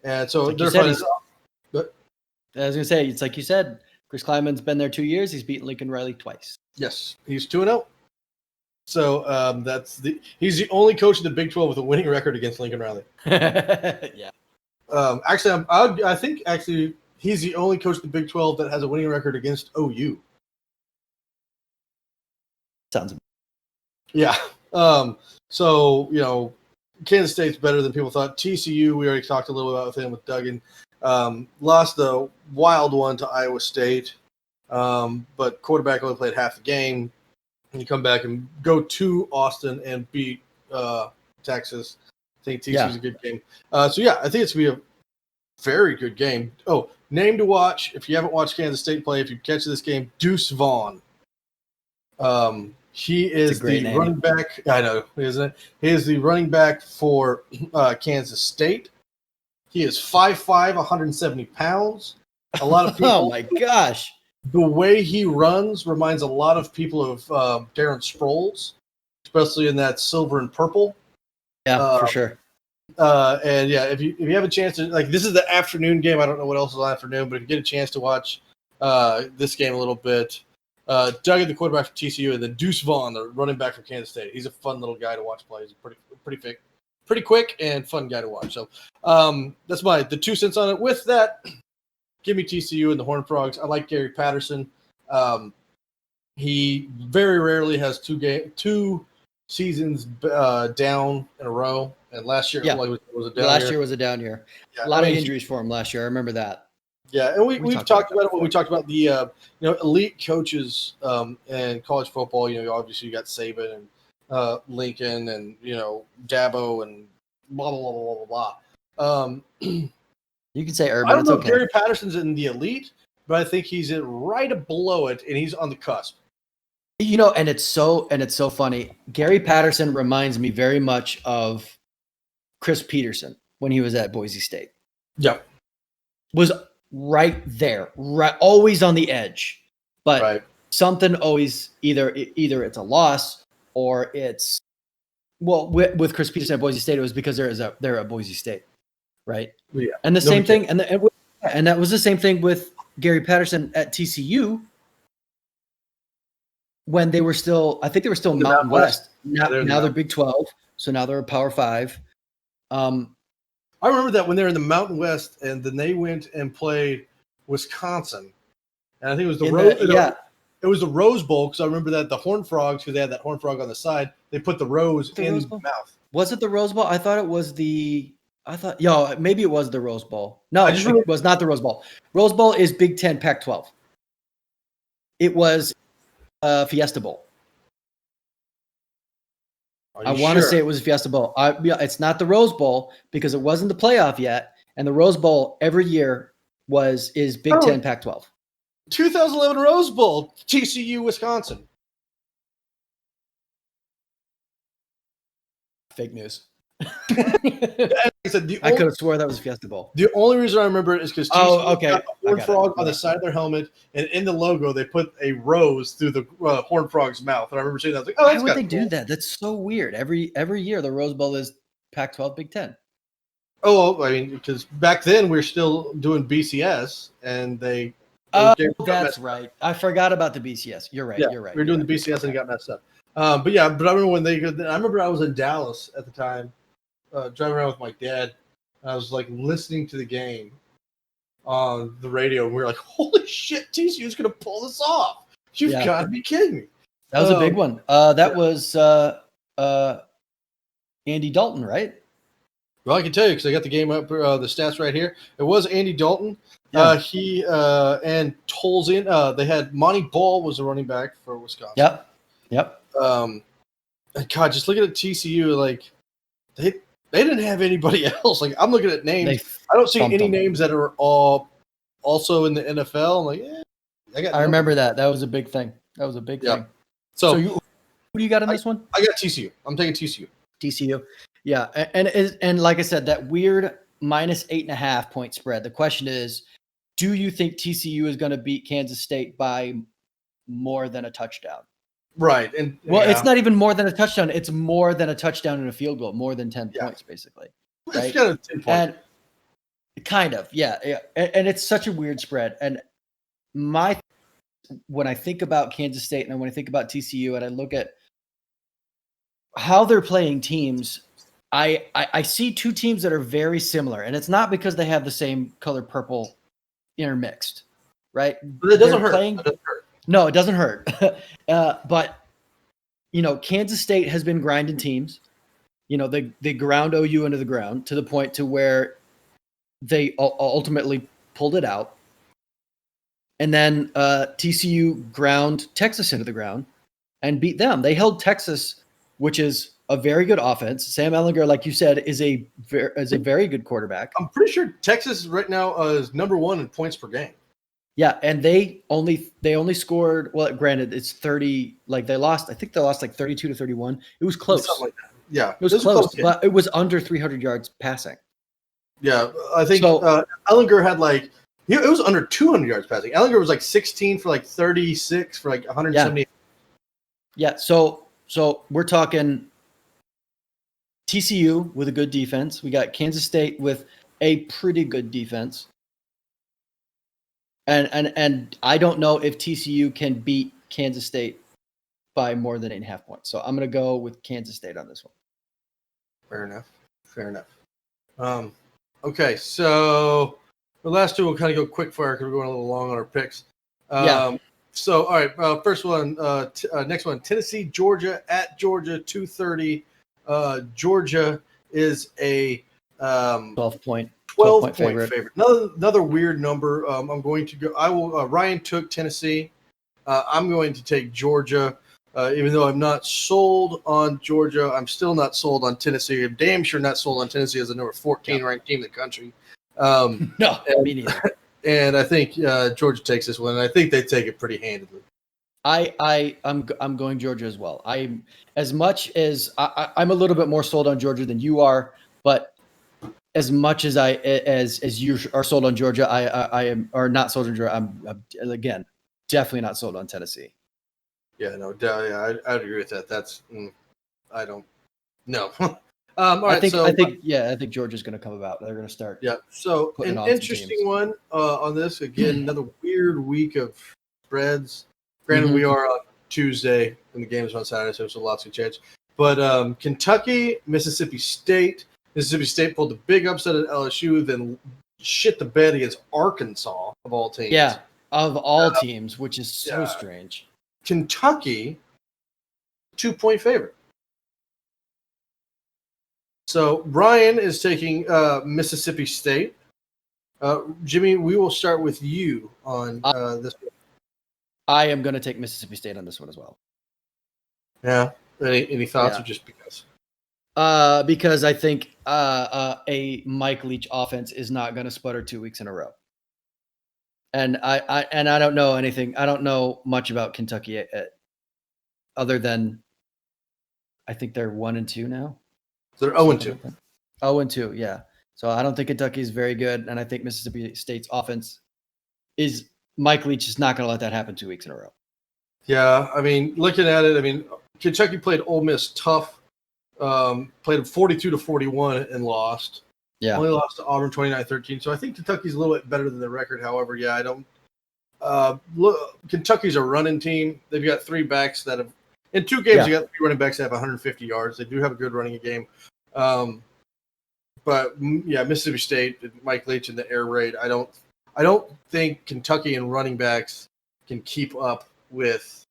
S2: And so
S1: like
S2: they're fun. But
S1: I was going to say, it's like you said, Chris Kleinman's been there 2 years. He's beaten Lincoln Riley twice.
S2: Yes, he's 2-0. So he's the only coach in the Big 12 with a winning record against Lincoln Riley.
S1: Yeah.
S2: I think he's the only coach in the Big 12 that has a winning record against OU.
S1: Sounds.
S2: Yeah. Kansas State's better than people thought. TCU, we already talked a little about with him with Duggan. Lost the wild one to Iowa State, but quarterback only played half the game. And you come back and go to Austin and beat Texas. I think TCU's a good game. I think it's going to be a very good game. Oh, name to watch if you haven't watched Kansas State play, if you catch this game, Deuce Vaughn. He is the running back. I know, isn't it? He is the running back for Kansas State. He is 5'5", 170 pounds. A lot of people.
S1: Oh, my gosh.
S2: The way he runs reminds a lot of people of Darren Sproles, especially in that silver and purple.
S1: Yeah, for sure.
S2: If you have a chance to, this is the afternoon game. I don't know what else is on afternoon, but if you get a chance to watch this game a little bit, Duggan, the quarterback for TCU, and then Deuce Vaughn, the running back for Kansas State. He's a fun little guy to watch play. He's pretty quick and fun guy to watch. So that's the 2 cents on it. With that, give me TCU and the Horned Frogs. I like Gary Patterson. He very rarely has two seasons down in a row. And last year was a down year.
S1: Last year was a down year. Yeah, a lot of injuries for him last year. I remember that.
S2: Yeah, and we've talked about it when we talked about the elite coaches in college football. Obviously you got Saban and Lincoln and Dabo and blah blah blah blah blah.
S1: You can say Urban.
S2: I don't know if Gary Patterson's in the elite, but I think he's right below it, and he's on the cusp.
S1: And it's so funny. Gary Patterson reminds me very much of Chris Peterson when he was at Boise State.
S2: Yep.
S1: Was right there, right, always on the edge. But something always either it's a loss or it's with Chris Peterson at Boise State, it was because they're at Boise State, right?
S2: Yeah.
S1: And the same thing, and that was the same thing with Gary Patterson at TCU when they were still, I think they were still Mountain West. Now they're Big 12, so now they're a Power 5.
S2: I remember that when they were in the Mountain West, and then they went and played Wisconsin, and I think it was it was the Rose Bowl, because I remember that the Horned Frogs, because they had that Horned Frog on the side, they put the rose in the mouth.
S1: Was it the Rose Bowl? I thought it was maybe it was the Rose Bowl. No, it was not the Rose Bowl. Rose Bowl is Big 10, Pac-12. It was Fiesta Bowl. I want to say it was Fiesta Bowl. It's not the Rose Bowl because it wasn't the playoff yet, and the Rose Bowl every year is Big 10, Pac-12.
S2: 2011 Rose Bowl, TCU, Wisconsin.
S1: Fake news.
S2: I
S1: could have swore that was Fiesta Bowl.
S2: The only reason I remember it is because TCU got a Horned Frog on the side of their helmet, and in the logo they put a rose through the Horned Frog's mouth. And I remember saying that, I was like, "Oh,
S1: why would they do that? That's so weird." Every year the Rose Bowl is Pac-12, Big 10.
S2: Oh, I mean, because back then we were still doing BCS, and they.
S1: That's right. I forgot about the BCS. You're right.
S2: Yeah,
S1: you're right.
S2: We were doing the BCS and it got messed up. But I remember I remember I was in Dallas at the time, driving around with my dad. And I was listening to the game on the radio, and we were like, "Holy shit, TCU's going to pull this off! You've got to be kidding me!"
S1: That was a big one. That was Andy Dalton, right?
S2: Well, I can tell you because I got the game up, the stats right here. It was Andy Dalton.
S1: Yeah.
S2: He and Tolzien. They had Monty Ball was the running back for Wisconsin.
S1: Yep.
S2: And God, just looking at TCU, like they didn't have anybody else. Like I'm looking at names, I don't see any names that are all also in the NFL. I'm like,
S1: I remember that. That was a big thing. Thing.
S2: So
S1: who do you got in this one?
S2: I got TCU. I'm taking TCU.
S1: TCU. Yeah, and like I said, that weird -8.5 point spread. The question is, do you think TCU is going to beat Kansas State by more than a touchdown?
S2: Right. And
S1: it's not even more than a touchdown. It's more than a touchdown and a field goal, more than 10 points, basically. Right?
S2: It's kind of 10 points.
S1: And kind of, yeah. And it's such a weird spread. And when I think about Kansas State and when I think about TCU and I look at how they're playing teams, I see two teams that are very similar, and it's not because they have the same color purple intermixed, right?
S2: But it doesn't hurt.
S1: No, it doesn't hurt. But Kansas State has been grinding teams. They ground OU into the ground to the point to where they ultimately pulled it out, and then TCU ground Texas into the ground and beat them. They held Texas, which is a very good offense. Sam Ehlinger, like you said, is a very good quarterback.
S2: I'm pretty sure Texas right now is number 1 in points per game.
S1: Yeah, and they only scored. Well, granted, it's 30. Like they lost. I think they lost like 32-31. It was close.
S2: Something like that. Yeah,
S1: it was close, but it was under 300 yards passing.
S2: Yeah, I think Ehlinger had it was under 200 yards passing. Ehlinger was like 16 for like 36 for like 170.
S1: Yeah. So we're talking TCU with a good defense. We got Kansas State with a pretty good defense. And I don't know if TCU can beat Kansas State by more than 8.5 points. So I'm going to go with Kansas State on this one.
S2: Fair enough. Okay, so the last two will kind of go quick fire because we're going a little long on our picks. So, all right, first one, next one, Tennessee, Georgia, at Georgia, 2:30. Georgia is a
S1: 12-point
S2: favorite. Another weird number. I'm going to go. Ryan took Tennessee. I'm going to take Georgia. Even though I'm not sold on Georgia, I'm still not sold on Tennessee. I'm damn sure not sold on Tennessee as the number 14 ranked team in the country.
S1: Me neither.
S2: And I think Georgia takes this one, and I think they take it pretty handedly.
S1: I'm going Georgia as well. I'm as much as I'm a little bit more sold on Georgia than you are, but as much as as you are sold on Georgia, I am or not sold on Georgia. I'm again definitely not sold on Tennessee.
S2: Yeah, no, I'd agree with that. That's I don't know. All right,
S1: I think Georgia's going to come about. They're going to start.
S2: Yeah. So an interesting one on this. Again, another weird week of spreads. Granted, we are on Tuesday and the game is on Saturday, so lots can change. But Kentucky, Mississippi State. Mississippi State pulled the big upset at LSU, then shit the bed against Arkansas of all teams.
S1: Yeah, of all teams, which is so strange.
S2: Kentucky, 2-point favorite. So Ryan is taking Mississippi State. Jimmy, we will start with you on this one.
S1: I am going to take Mississippi State on this one as well.
S2: Yeah. Any thoughts or just because?
S1: Because I think a Mike Leach offense is not going to sputter 2 weeks in a row. And I don't know anything. I don't know much about Kentucky other than I think they're 1-2 now.
S2: So they're 0-2.
S1: 0-2, yeah. So I don't think Kentucky is very good, and I think Mississippi State's offense is Mike Leach is not going to let that happen 2 weeks in a row.
S2: Yeah, I mean, looking at it, Kentucky played Ole Miss tough, played 42-41 and lost.
S1: Yeah,
S2: only lost to Auburn 29-13. So I think Kentucky's a little bit better than their record. However, yeah, I don't. Kentucky's a running team. They've got 3 backs that have in 2 games. They got 3 running backs that have 150 yards. They do have a good running game. But yeah, Mississippi State, Mike Leach in the air raid. I don't think Kentucky and running backs can keep up with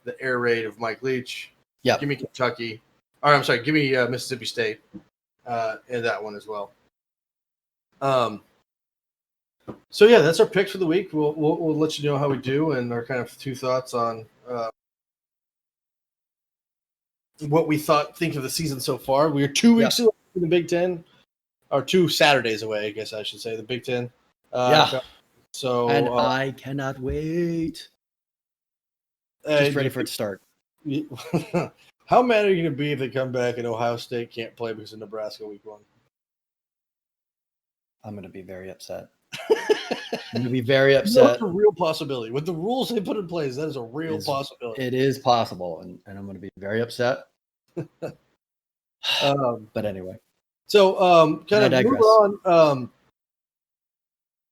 S2: the air raid of Mike Leach.
S1: Yeah,
S2: give me Kentucky. Or I'm sorry, give me Mississippi State. in that one as well. So yeah, that's our picks for the week. We'll let you know how we do and our kind of two thoughts on what we think of the season so far. We are 2 weeks away from the Big Ten, or 2 Saturdays away, I guess I should say, the Big Ten. So
S1: and I cannot wait. Just ready for it to start.
S2: How mad are you going to be if they come back and Ohio State can't play because of Nebraska week 1?
S1: I'm going to be very upset. I'm going to be very upset.
S2: That's a real possibility. With the rules they put in place, that is a real possibility.
S1: It is possible, and I'm going to be very upset. But anyway.
S2: So kind of move on.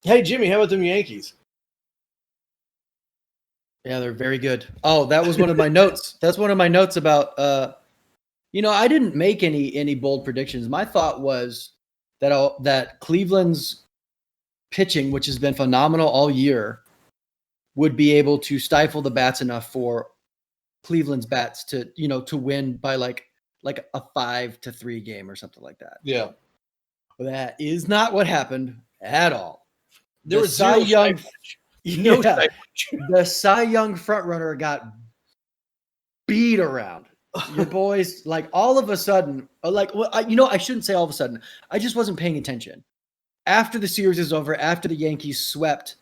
S2: Hey, Jimmy, how about them Yankees?
S1: Yeah, they're very good. Oh, that was one of my notes. That's one of my notes about I didn't make any bold predictions. My thought was that Cleveland's pitching, which has been phenomenal all year, would be able to stifle the bats enough for Cleveland's bats to win by like a 5-3 game or something like that.
S2: Yeah.
S1: That is not what happened at all.
S2: There was Cy Young.
S1: The Cy Young frontrunner got beat around. Your boys, like all of a sudden, I shouldn't say all of a sudden. I just wasn't paying attention. After the series is over, after the Yankees swept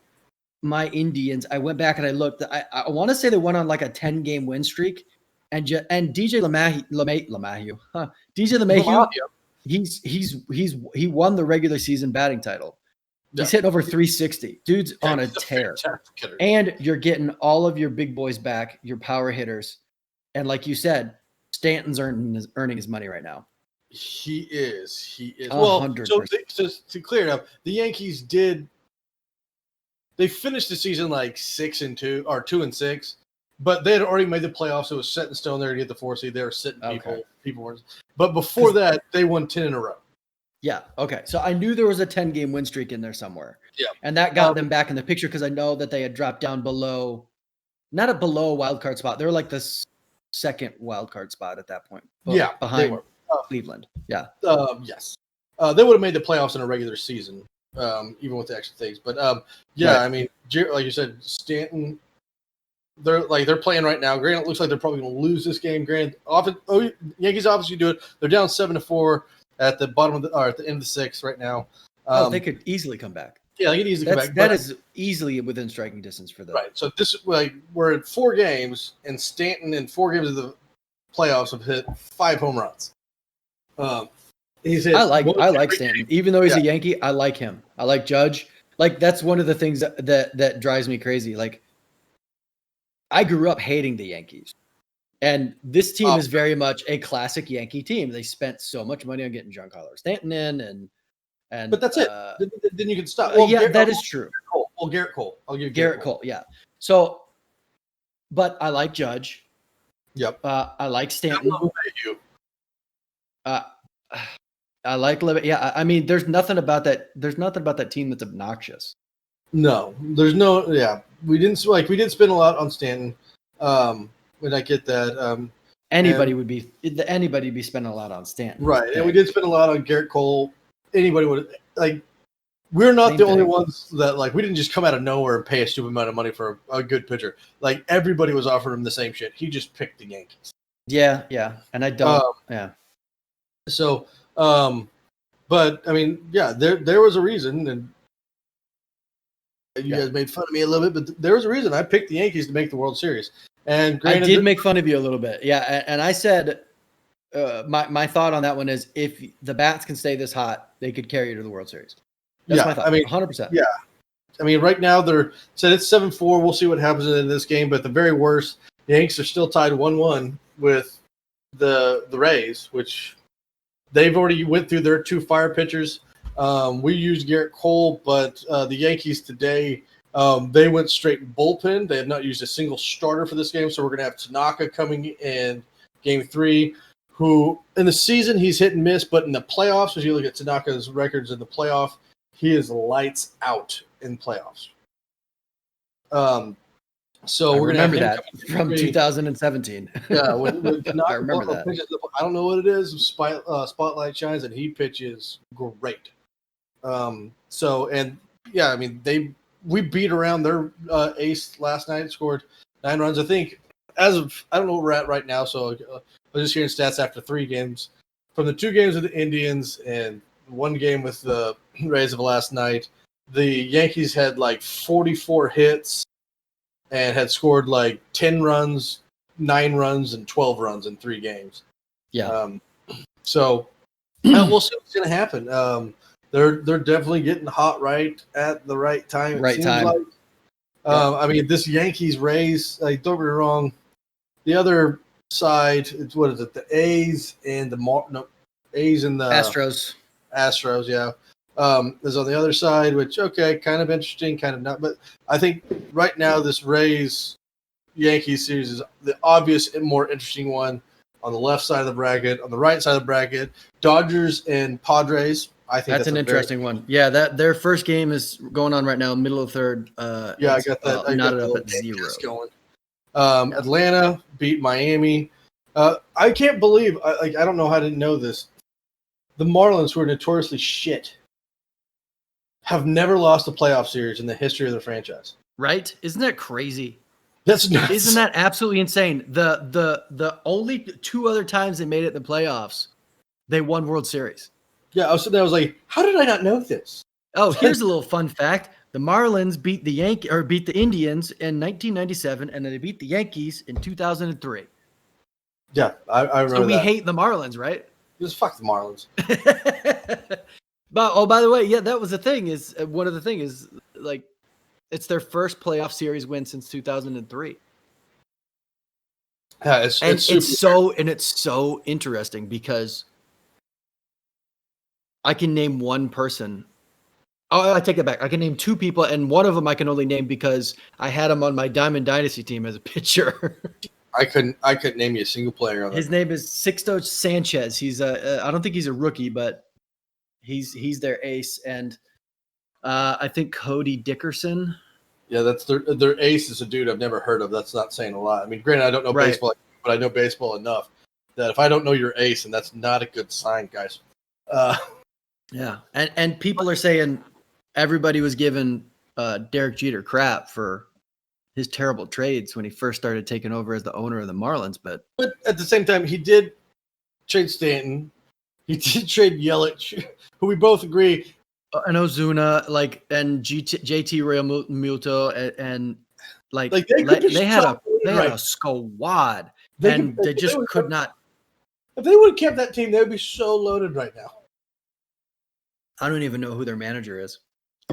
S1: my Indians, I went back and I looked. I want to say they went on like a 10-game win streak, and DJ LeMahieu, he won the regular season batting title. Yeah. He's hitting over 360. Dude's on a tear. And you're getting all of your big boys back, your power hitters. And like you said, Stanton's earning his money right now.
S2: He is.
S1: Well,
S2: so to clear it up, the Yankees they finished the season like 6-2 or 2-6, but they had already made the playoffs. It was set in stone. They already had the 4 seed. They were sitting people weren't. But before that, they won 10 in a row.
S1: Yeah. Okay. So I knew there was a 10-game win streak in there somewhere.
S2: Yeah.
S1: And that got them back in the picture because I know that they had dropped down below a wild card spot. They were like the second wild card spot at that point. Behind Cleveland. Yeah.
S2: Yes. They would have made the playoffs in a regular season, even with the extra things. But right. I mean, like you said, Stanton. They're playing right now. Granted, it looks like they're probably going to lose this game. Granted, Yankees obviously do it. They're down 7-4 at the bottom at the end of the 6th right now.
S1: They could easily come back.
S2: Yeah, they could easily come back.
S1: That is easily within striking distance for them.
S2: Right. So this we're at 4 games, and Stanton in 4 games of the playoffs have hit 5 home runs. He's hit.
S1: I like Stanton, even though he's a Yankee. I like him. I like Judge. Like that's one of the things that drives me crazy. Like I grew up hating the Yankees. And this team is very much a classic Yankee team. They spent so much money on getting Giancarlo Stanton in, and
S2: but that's it. Then you can stop.
S1: Well, that is true.
S2: Garrett Cole. I'll give
S1: Garrett Cole. Yeah. So, but I like Judge.
S2: Yep.
S1: I like Stanton. I like Levitt. Yeah. I mean, there's nothing about that team that's obnoxious.
S2: No, there's no. Yeah, we did spend a lot on Stanton. When I get that,
S1: anybody would be spending a lot on Stanton,
S2: right? And we did spend a lot on Garrett Cole. Anybody would We're not the only ones that we didn't just come out of nowhere and pay a stupid amount of money for a good pitcher. Like everybody was offering him the same shit. He just picked the Yankees.
S1: Yeah, and I don't.
S2: So, but I mean, yeah, there was a reason, and you guys made fun of me a little bit, but there was a reason I picked the Yankees to make the World Series. And
S1: I did make fun of you a little bit. Yeah. And I said, my thought on that one is if the bats can stay this hot, they could carry you to the World Series. That's my thought. I mean, 100%.
S2: Yeah. I mean, right now it's 7-4. We'll see what happens in this game. But at the very worst, the Yankees are still tied 1-1 with the Rays, which they've already went through their 2 fire pitchers. We used Garrett Cole, but the Yankees today, they went straight bullpen. They have not used a single starter for this game, so we're going to have Tanaka coming in Game 3, who in the season he's hit and miss, but in the playoffs, as you look at Tanaka's records in the playoff, he is lights out in playoffs. So
S1: I
S2: we're gonna have
S1: remember
S2: him
S1: that from 2017.
S2: Yeah, when
S1: I remember that.
S2: pitches, I don't know what it is. Spotlight shines, and he pitches great. So and yeah, I mean we beat around their ace last night, scored 9 runs. I think as of I don't know where we're at right now. So I was just hearing stats after 3 games from the 2 games with the Indians and 1 game with the Rays of last night. The Yankees had like 44 hits and had scored like 10 runs, 9 runs, and 12 runs in 3 games.
S1: Yeah.
S2: So we'll see what's going to happen. They're definitely getting hot right at the right time.
S1: Right time.
S2: Like. I mean, this Yankees Rays. Like, don't get me wrong. The other side, it's what is it? The A's and the A's and the
S1: Astros.
S2: Astros, yeah. Is on the other side, which okay, kind of interesting, kind of not. But I think right now this Rays Yankees series is the obvious and more interesting one on the left side of the bracket. On the right side of the bracket, Dodgers and Padres. I think
S1: that's an interesting one. Yeah, that their first game is going on right now, middle of third.
S2: Yeah, I got that. I got
S1: knotted up at 0.
S2: Going. Atlanta beat Miami. I can't believe. I don't know how to know this. The Marlins, who are notoriously shit, have never lost a playoff series in the history of their franchise.
S1: Right? Isn't that crazy?
S2: That's nuts.
S1: Isn't that absolutely insane? The only 2 other times they made it in the playoffs, they won World Series.
S2: Yeah, I was sitting there. I was like, how did I not know this?
S1: Oh, here's a little fun fact: the Marlins beat the Indians in 1997, and then they beat the Yankees in 2003.
S2: Yeah, I remember.
S1: So we
S2: that.
S1: hate the Marlins, right?
S2: Just fuck the Marlins.
S1: But by the way, yeah, that was the thing. Is one of the thing is like it's their first playoff series win since 2003.
S2: Yeah, it's
S1: so interesting because I can name one person. Oh, I take it back. I can name 2 people, and one of them I can only name because I had him on my Diamond Dynasty team as a pitcher.
S2: I couldn't name you a single player on that.
S1: His name is Sixto Sanchez. He's I don't think he's a rookie, but he's their ace, and I think Cody Dickerson.
S2: Yeah, that's their ace is a dude I've never heard of. That's not saying a lot. I mean, granted, I don't know baseball, but I know baseball enough that if I don't know your ace, and that's not a good sign, guys.
S1: Yeah, and people are saying everybody was giving Derek Jeter crap for his terrible trades when he first started taking over as the owner of the Marlins, but
S2: at the same time, he did trade Stanton. He did trade Yelich, who we both agree.
S1: And Ozuna, and JT Realmuto, and they had a squad, and they just could not.
S2: If they would have kept that team, they would be so loaded right now.
S1: I don't even know who their manager is.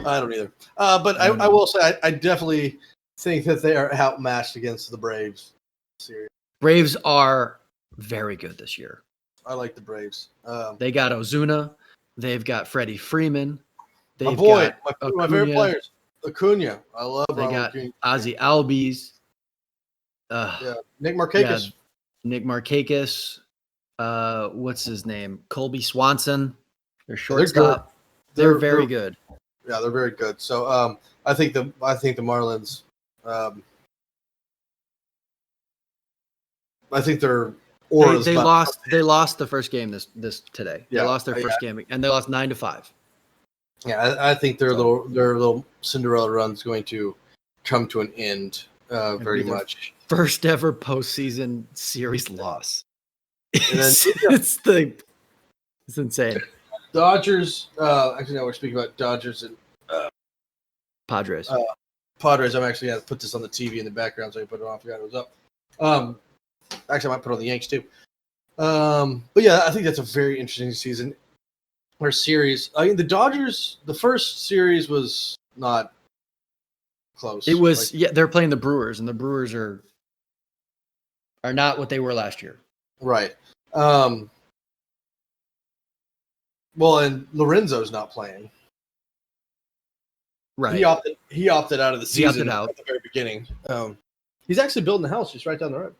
S2: I don't either. But I will say I definitely think that they are outmatched against the Braves series.
S1: Braves are very good this year.
S2: I like the Braves.
S1: They got Ozuna. They've got Freddie Freeman.
S2: My favorite players. Acuna. I love.
S1: They got
S2: Acuna.
S1: Ozzie Albies.
S2: Nick Markakis.
S1: Nick Markakis. What's his name? Colby Swanson. Their shortstop. They're very good.
S2: Yeah, they're very good. So I think the Marlins. I think they're.
S1: They lost the first game this today.
S2: Yeah,
S1: they lost their first game, and they lost 9-5.
S2: Yeah, I think their little Cinderella run is going to come to an end very much.
S1: First ever postseason series loss.
S2: It's
S1: insane.
S2: Dodgers. Actually, now we're speaking about Dodgers and
S1: Padres.
S2: Padres. I'm actually going to put this on the TV in the background, so I put it on. I forgot it was up. Actually, I might put it on the Yanks too. But yeah, I think that's a very interesting season or series. I mean, the Dodgers. The first series was not close.
S1: It was they're playing the Brewers, and the Brewers are not what they were last year.
S2: Right. Well, and Lorenzo's not playing.
S1: Right.
S2: He opted out of the season
S1: at
S2: the very beginning. He's actually building a house just right down the road.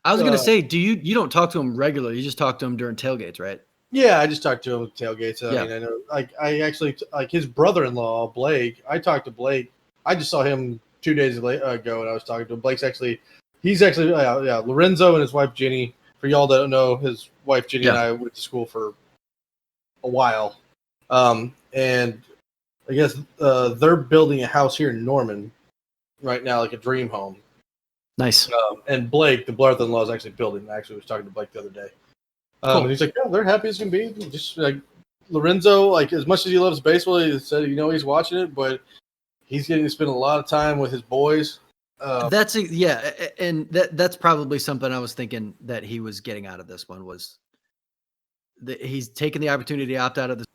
S1: I was going to say, you don't talk to him regularly. You just talk to him during tailgates, right?
S2: Yeah, I just talked to him at tailgates. I mean, I know, I actually his brother-in-law, Blake. I talked to Blake. I just saw him 2 days ago, and I was talking to him. He's actually Lorenzo and his wife Jenny. For y'all that don't know, his wife Jenny and I went to school for a while, and I guess they're building a house here in Norman right now, like a dream home.
S1: Nice.
S2: And Blake, the brother-in-law, is actually building. I actually was talking to Blake the other day. Cool. And he's like, yeah, they're happy as can be. Just like Lorenzo, like as much as he loves baseball, he said, he's watching it, but he's getting to spend a lot of time with his boys.
S1: And that's probably something I was thinking that he was getting out of this one was that he's taking the opportunity to opt out of this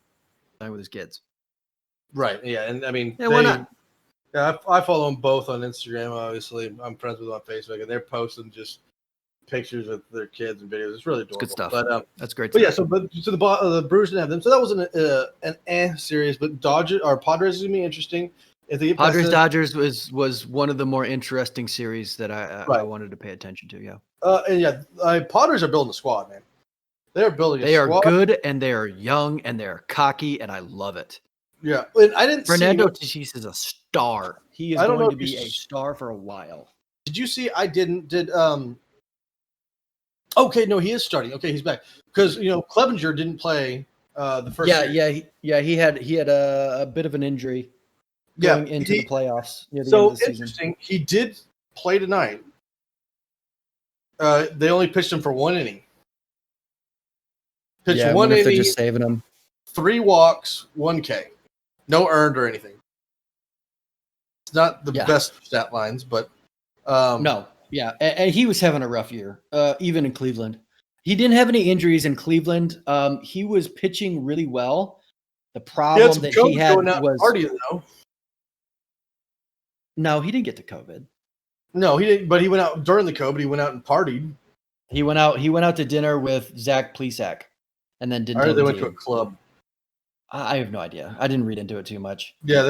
S1: time with his kids.
S2: Right. Yeah. And I mean,
S1: why not?
S2: Yeah, I follow them both on Instagram. Obviously, I'm friends with them on Facebook, and they're posting just pictures of their kids and videos. It's really adorable.
S1: It's good stuff.
S2: But
S1: that's great.
S2: But stuff. So the Brewers didn't have them. So that was an series. But Padres is gonna be interesting. If they get
S1: Padres Dodgers was one of the more interesting series that I wanted to pay attention to. Yeah.
S2: Padres are building a squad, man. They're building.
S1: They are good, and they are young, and they are cocky, and I love it.
S2: Yeah, and I didn't.
S1: Fernando Tatis is a star. He is going to be a star for a while.
S2: Did you see? Okay, no, he is starting. Okay, he's back because Clevenger didn't play the first.
S1: He had a bit of an injury going into the playoffs near the end of the season.
S2: Interesting. He did play tonight. They only pitched him for 1 inning. Pitched 1 inning.
S1: They're just saving him.
S2: 3 walks, 1 K. No earned or anything. It's not the best stat lines, but
S1: no. Yeah, and he was having a rough year, even in Cleveland. He didn't have any injuries in Cleveland. He was pitching really well. The problem that he had was
S2: partying, though.
S1: No, he didn't get to COVID.
S2: No, he didn't. But he went out during the COVID. He went out and partied.
S1: He went out to dinner with Zach Plesac, and then didn't.
S2: They went to a club.
S1: I have no idea. I didn't read into it too much.
S2: Yeah,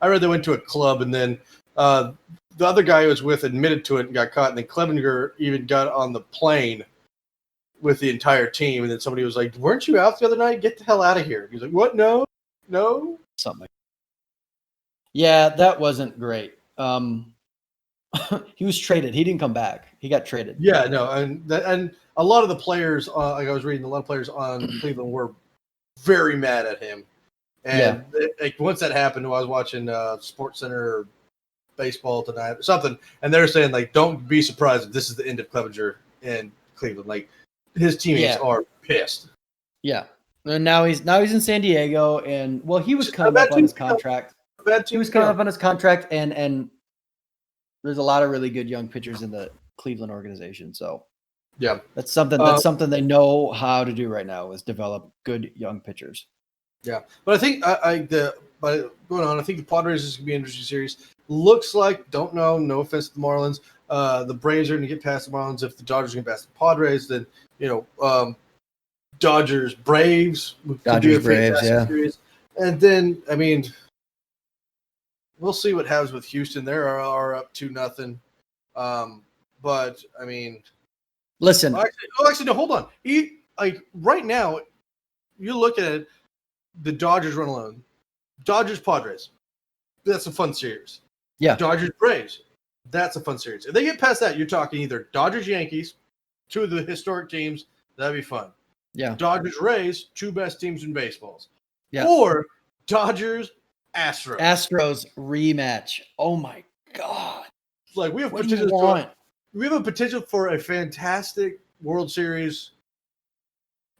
S2: I read they went to a club, and then the other guy he was with admitted to it and got caught. And then Clevenger even got on the plane with the entire team. And then somebody was like, "Weren't you out the other night? Get the hell out of here!" He was like, "What? No."
S1: Something. Yeah, that wasn't great. He was traded. He didn't come back. He got traded.
S2: Yeah, no, and a lot of the players, like I was reading, a lot of players on Cleveland were very mad at him. And once that happened, I was watching Sports Center or baseball tonight or something, and they're saying like, don't be surprised if this is the end of Clevenger in Cleveland. Like his teammates are pissed.
S1: Yeah, and now he's in San Diego, and he was coming up on his contract. He was coming up on his contract, and there's a lot of really good young pitchers in the Cleveland organization. So
S2: yeah,
S1: that's something they know how to do right now is develop good young pitchers.
S2: Yeah, but I think going on, I think the Padres is going to be an interesting series. Looks like, don't know, no offense to the Marlins. The Braves are going to get past the Marlins. If the Dodgers are going to pass the Padres, then Dodgers Braves would be a fantastic series. And then I mean, we'll see what happens with Houston. They are up 2-0. But I mean,
S1: listen.
S2: Actually, no. Hold on. Right now, you look at it. The Dodgers run alone. Dodgers Padres. That's a fun series.
S1: Yeah.
S2: Dodgers Braves. That's a fun series. If they get past that, you're talking either Dodgers Yankees, 2 of the historic teams. That'd be fun.
S1: Yeah.
S2: Dodgers Rays, 2 best teams in baseballs.
S1: Yeah.
S2: Or Dodgers Astros.
S1: Astros rematch. Oh my God.
S2: Like we have a potential for a fantastic World Series.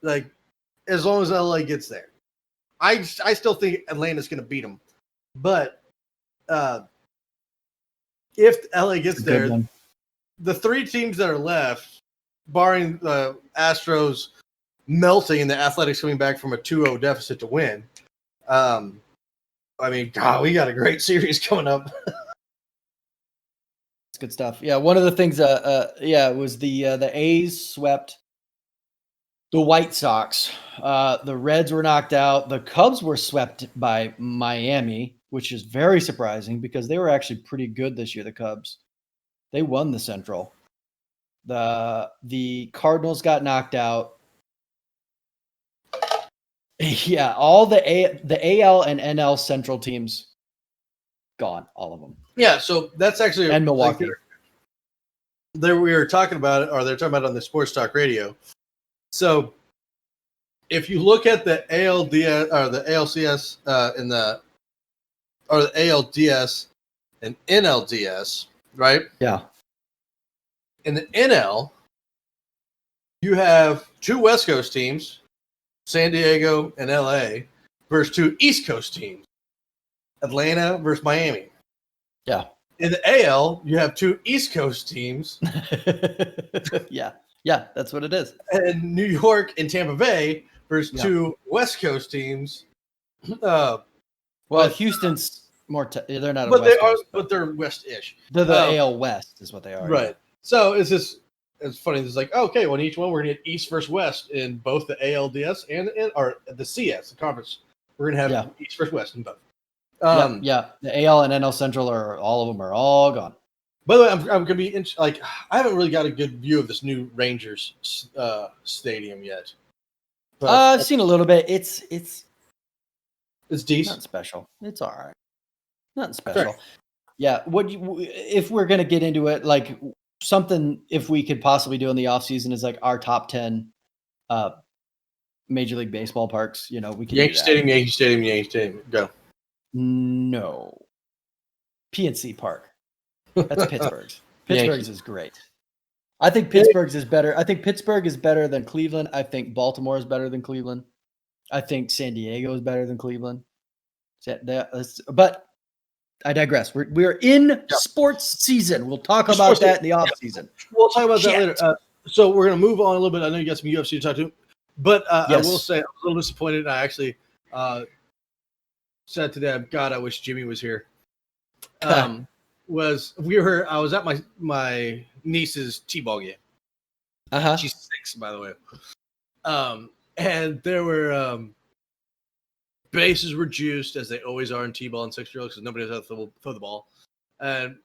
S2: Like as long as LA gets there. I still think Atlanta's going to beat them. But if LA gets there, the 3 teams that are left, barring the Astros melting and the Athletics coming back from a 2-0 deficit to win, I mean, God, we got a great series coming up.
S1: It's good stuff. Yeah, one of the things, was the A's swept the White Sox. The Reds were knocked out. The Cubs were swept by Miami, which is very surprising because they were actually pretty good this year, the Cubs. They won the Central. The Cardinals got knocked out. Yeah, all the AL and NL Central teams gone, all of them.
S2: Yeah, so that's actually
S1: And Milwaukee.
S2: There we were talking about it, or they're talking about it on the Sports Talk Radio. So if you look at the ALDS or the ALCS the ALDS and NLDS, right?
S1: Yeah.
S2: In the NL, you have 2 West Coast teams, San Diego and LA, versus 2 East Coast teams, Atlanta versus Miami.
S1: Yeah.
S2: In the AL, you have 2 East Coast teams.
S1: Yeah. Yeah, that's what it is.
S2: And New York and Tampa Bay versus 2 West Coast teams.
S1: Well, Houston's more. They're not.
S2: But
S1: West
S2: they are.
S1: Coast,
S2: But they're West-ish.
S1: they're the AL West, is what they are.
S2: Right. So it's just. It's funny. It's like, okay, well, in each one we're gonna get East versus West in both the ALDS and the CS, the conference. We're gonna have East versus West in both.
S1: Yeah. The AL and NL Central all of them are all gone.
S2: By the way, I'm gonna be I haven't really got a good view of this new Rangers stadium yet. But
S1: I've seen a little bit. It's
S2: decent.
S1: Not special. It's all right. Nothing special. Sure. Yeah. If we're gonna get into it, like something, if we could possibly do in the offseason is like our top 10 Major League Baseball parks. You know, we can.
S2: Yankee Stadium. Go.
S1: No. PNC Park. That's Pittsburgh's. Pittsburgh's is great. I think Pittsburgh's is better. I think Pittsburgh is better than Cleveland. I think Baltimore is better than Cleveland. I think San Diego is better than Cleveland. But I digress. We're in sports season. We'll talk about that in the off season.
S2: We'll talk about that later. So we're going to move on a little bit. I know you got some UFC to talk to, but I will say I was a little disappointed. I actually said today, God, I wish Jimmy was here. I was at my niece's t-ball game. She's 6, by the way. And there were bases were juiced, as they always are in t-ball and 6-year-olds, because nobody knows how to throw the ball. And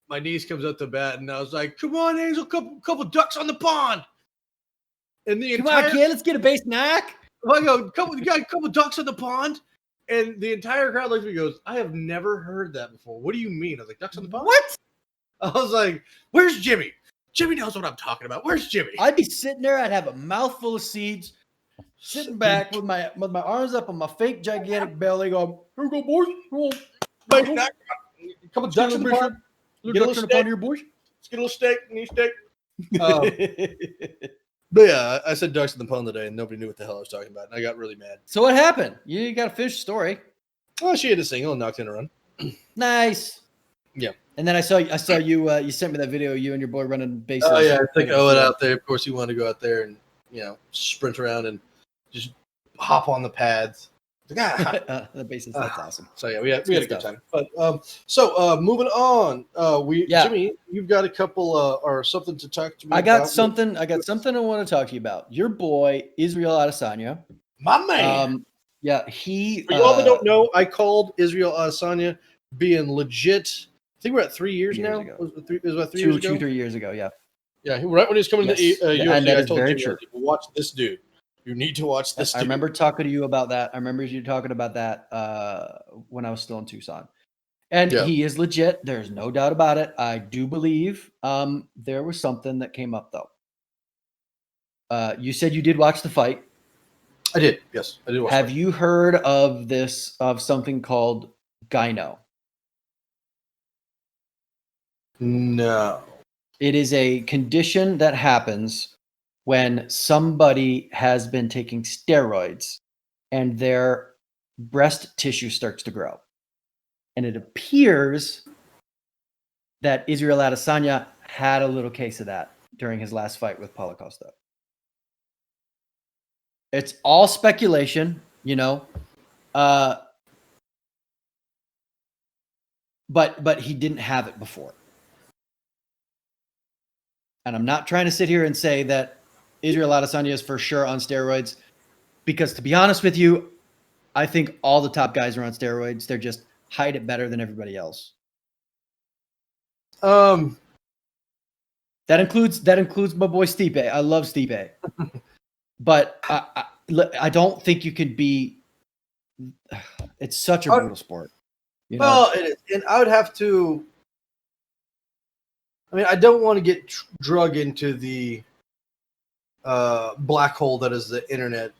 S2: my niece comes up to bat, and I was like, "Come on, Angel, couple ducks on the pond." And come on,
S1: kid, let's get a base knock.
S2: I go, you got a couple ducks on the pond. And the entire crowd looks at me and goes, "I have never heard that before. What do you mean?" I was like, "Ducks on the pond?"
S1: What?
S2: I was like, "Where's Jimmy? Jimmy knows what I'm talking about. Where's Jimmy?"
S1: I'd be sitting there. I'd have a mouthful of seeds, sitting back with my arms up on my fake gigantic belly, going, "Here we go, boys.
S2: A couple ducks in the pond.
S1: Get a little steak here, boys.
S2: Let's get a little steak. Need steak." But yeah, I said ducks in the pond today, and nobody knew what the hell I was talking about, and I got really mad.
S1: So what happened? You got a fish story.
S2: Oh, she had a single and knocked in a run.
S1: Nice.
S2: Yeah.
S1: And then I saw you. You sent me that video. You and your boy running bases.
S2: Oh yeah, I think Owen out there. Of course, he wanted to go out there and sprint around and just hop on the pads. Like,
S1: the bases. That's awesome.
S2: So yeah, we had a good time. But moving on. Jimmy, you've got a couple or something to talk to me about. I got something
S1: I want to talk to you about. Your boy Israel Adesanya.
S2: My man.
S1: He.
S2: For y'all that don't know, I called Israel Adesanya being legit. I think we're at 3 years now. It was about 3 years ago.
S1: 3 years ago, yeah.
S2: Yeah, right when he was coming to the UFC,
S1: and that
S2: I told
S1: Jimmy,
S2: watch this dude. You need to watch this dude.
S1: I remember talking to you about that. I remember you talking about that when I was still in Tucson. And he is legit. There's no doubt about it. I do believe there was something that came up, though. You said you did watch the fight.
S2: I did. Yes, I did watch
S1: Have you heard of something called gyno?
S2: No.
S1: It is a condition that happens when somebody has been taking steroids and their breast tissue starts to grow. And it appears that Israel Adesanya had a little case of that during his last fight with Paulo Costa. It's all speculation, but he didn't have it before. And I'm not trying to sit here and say that Israel Adesanya is for sure on steroids, because to be honest with you, I think all the top guys are on steroids. They're just hide it better than everybody else. That includes my boy Stipe. I love Stipe, but I don't think you could be. It's such a brutal sport. You know?
S2: Well, it is, and I would have to. I mean, I don't want to get drug into the black hole that is the internet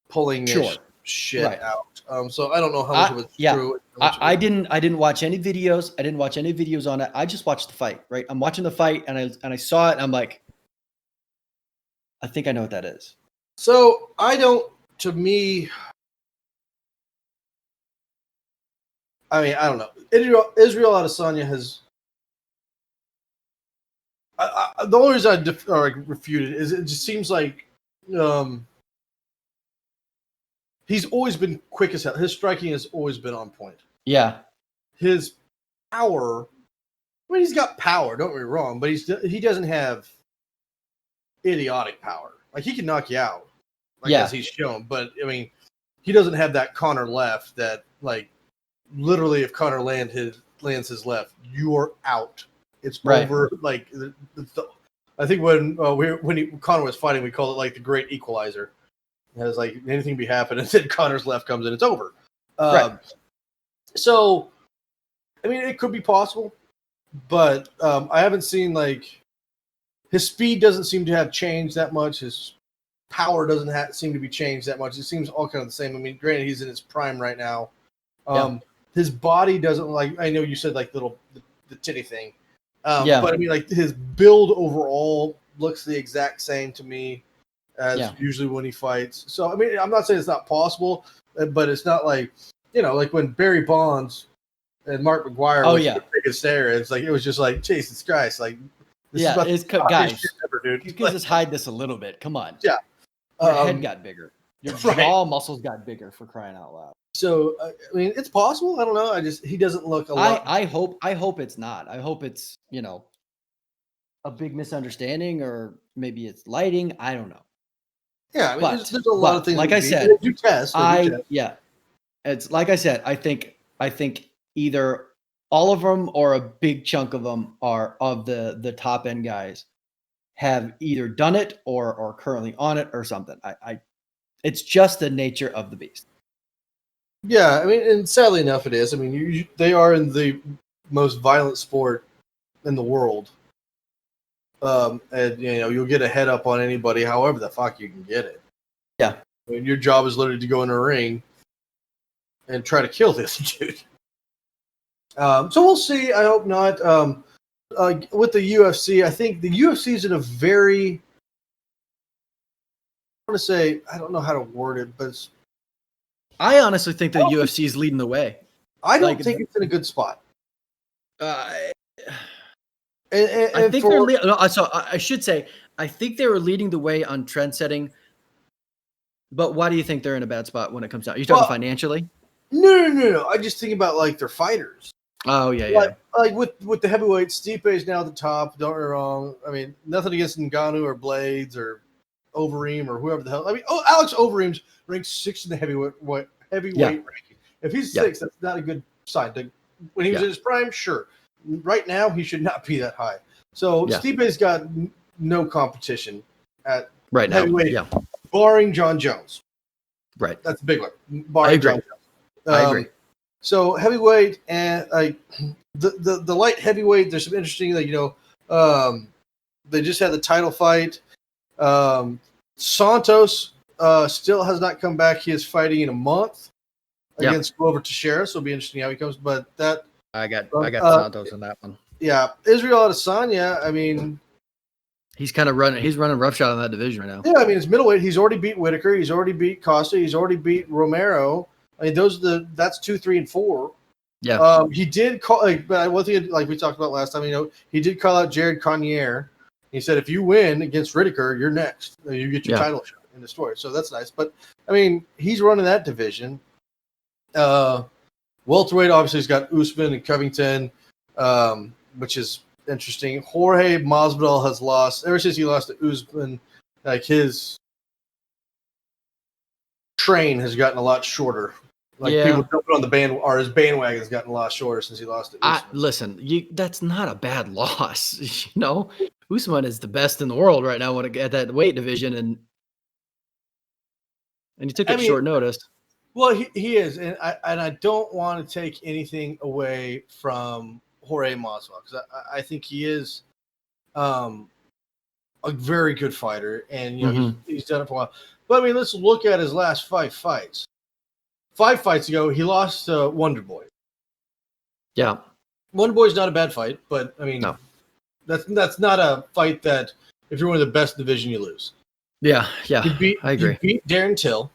S2: pulling this shit
S1: Right.
S2: out. So I don't know how much of it's true.
S1: I didn't watch any videos. I didn't watch any videos on it. I just watched the fight. Right. I'm watching the fight, and I saw it, and I'm like, I think I know what that is.
S2: So I don't. To me, I mean, I don't know. Israel Adesanya has. The only reason I refute it is it just seems like he's always been quick as hell. His striking has always been on point.
S1: Yeah.
S2: His power. I mean, he's got power. Don't get me wrong, but he doesn't have idiotic power. Like he can knock you out, as he's shown. But I mean, he doesn't have that Conor left that like literally if Conor lands his left, you are out. It's over. Like I think when Conor was fighting, we called it like the Great Equalizer. It was like anything be happening, and then Conor's left comes in, it's over.
S1: Right.
S2: So, I mean, it could be possible, but I haven't seen like his speed doesn't seem to have changed that much. His power doesn't seem to be changed that much. It seems all kind of the same. I mean, granted, he's in his prime right now. His body doesn't like. I know you said like the titty thing. But I mean, like his build overall looks the exact same to me as usually when he fights. So I mean, I'm not saying it's not possible, but it's not like like when Barry Bonds and Mark McGuire taking steroids. Like it was just like Jesus Christ, like
S1: this is it's guys,
S2: ever, dude.
S1: You can just hide this a little bit. Come on,
S2: your
S1: head got bigger, your jaw muscles got bigger for crying out loud.
S2: So I mean, it's possible. I don't know. He doesn't look a lot.
S1: I hope it's not. I hope it's a big misunderstanding, or maybe it's lighting. I don't know.
S2: Yeah, I mean, there's a lot of things.
S1: Like I said,
S2: do test.
S1: It's like I said. I think either all of them or a big chunk of them are of the top end guys have either done it or currently on it or something. It's just the nature of the beast.
S2: Yeah, I mean, and sadly enough, it is. I mean, they are in the most violent sport in the world, and you'll get a head up on anybody, however the fuck you can get it.
S1: Yeah,
S2: I mean, your job is literally to go in a ring and try to kill this dude. So we'll see. I hope not. With the UFC, I think the UFC is in a very. I want to say I don't know how to word it, but.
S1: I honestly think the UFC is leading the way.
S2: I don't think it's in a good spot.
S1: I think I should say I think they were leading the way on trend setting. But why do you think they're in a bad spot when it comes down? You're talking financially?
S2: No. I just think about like their fighters.
S1: Oh yeah.
S2: Like with the heavyweights, Stipe is now at the top. Don't get me wrong. I mean, nothing against Ngannou or Blades or Overeem or whoever the hell. I mean, Alex Overeem's ranked 6th in the heavyweight ranking. If he's 6th, that's not a good sign. When he was in his prime, sure. Right now, he should not be that high. So Stipe's got no competition at heavyweight, barring John Jones.
S1: Right,
S2: that's a big one. Barring John Jones.
S1: I agree.
S2: So heavyweight and like the light heavyweight, there's some interesting they just had the title fight. Santos still has not come back. He is fighting in a month against Glover Teixeira, so it'll be interesting how he comes. But that
S1: I got Santos in that one.
S2: Yeah, Israel Adesanya. I mean,
S1: he's kind of running. He's running roughshod in that division right now.
S2: Yeah, I mean, it's middleweight. He's already beat Whitaker. He's already beat Costa. He's already beat Romero. I mean, that's 2, 3, and 4.
S1: Yeah.
S2: He did call. But one thing, like we talked about last time, he did call out Jared Cannonier. He said, if you win against Whitaker, you're next. You get your title shot in the story. So that's nice. But, I mean, he's running that division. Welterweight, obviously, he's got Usman and Covington, which is interesting. Jorge Masvidal has lost. Ever since he lost to Usman, like his train has gotten a lot shorter. Like people jumping on the his bandwagon has gotten a lot shorter since he lost it.
S1: Listen, that's not a bad loss. Usman is the best in the world right now at that weight division, and he took it short notice.
S2: Well, he is, and I don't want to take anything away from Jorge Masvidal because I think he is a very good fighter, and he's done it for a while. But I mean, let's look at his last 5 fights. 5 fights ago, he lost to Wonder Boy.
S1: Yeah,
S2: Wonder Boy's not a bad fight, but I mean,
S1: no.
S2: That's not a fight that if you're one of the best division, you lose.
S1: Yeah, I agree.
S2: He beat Darren Till.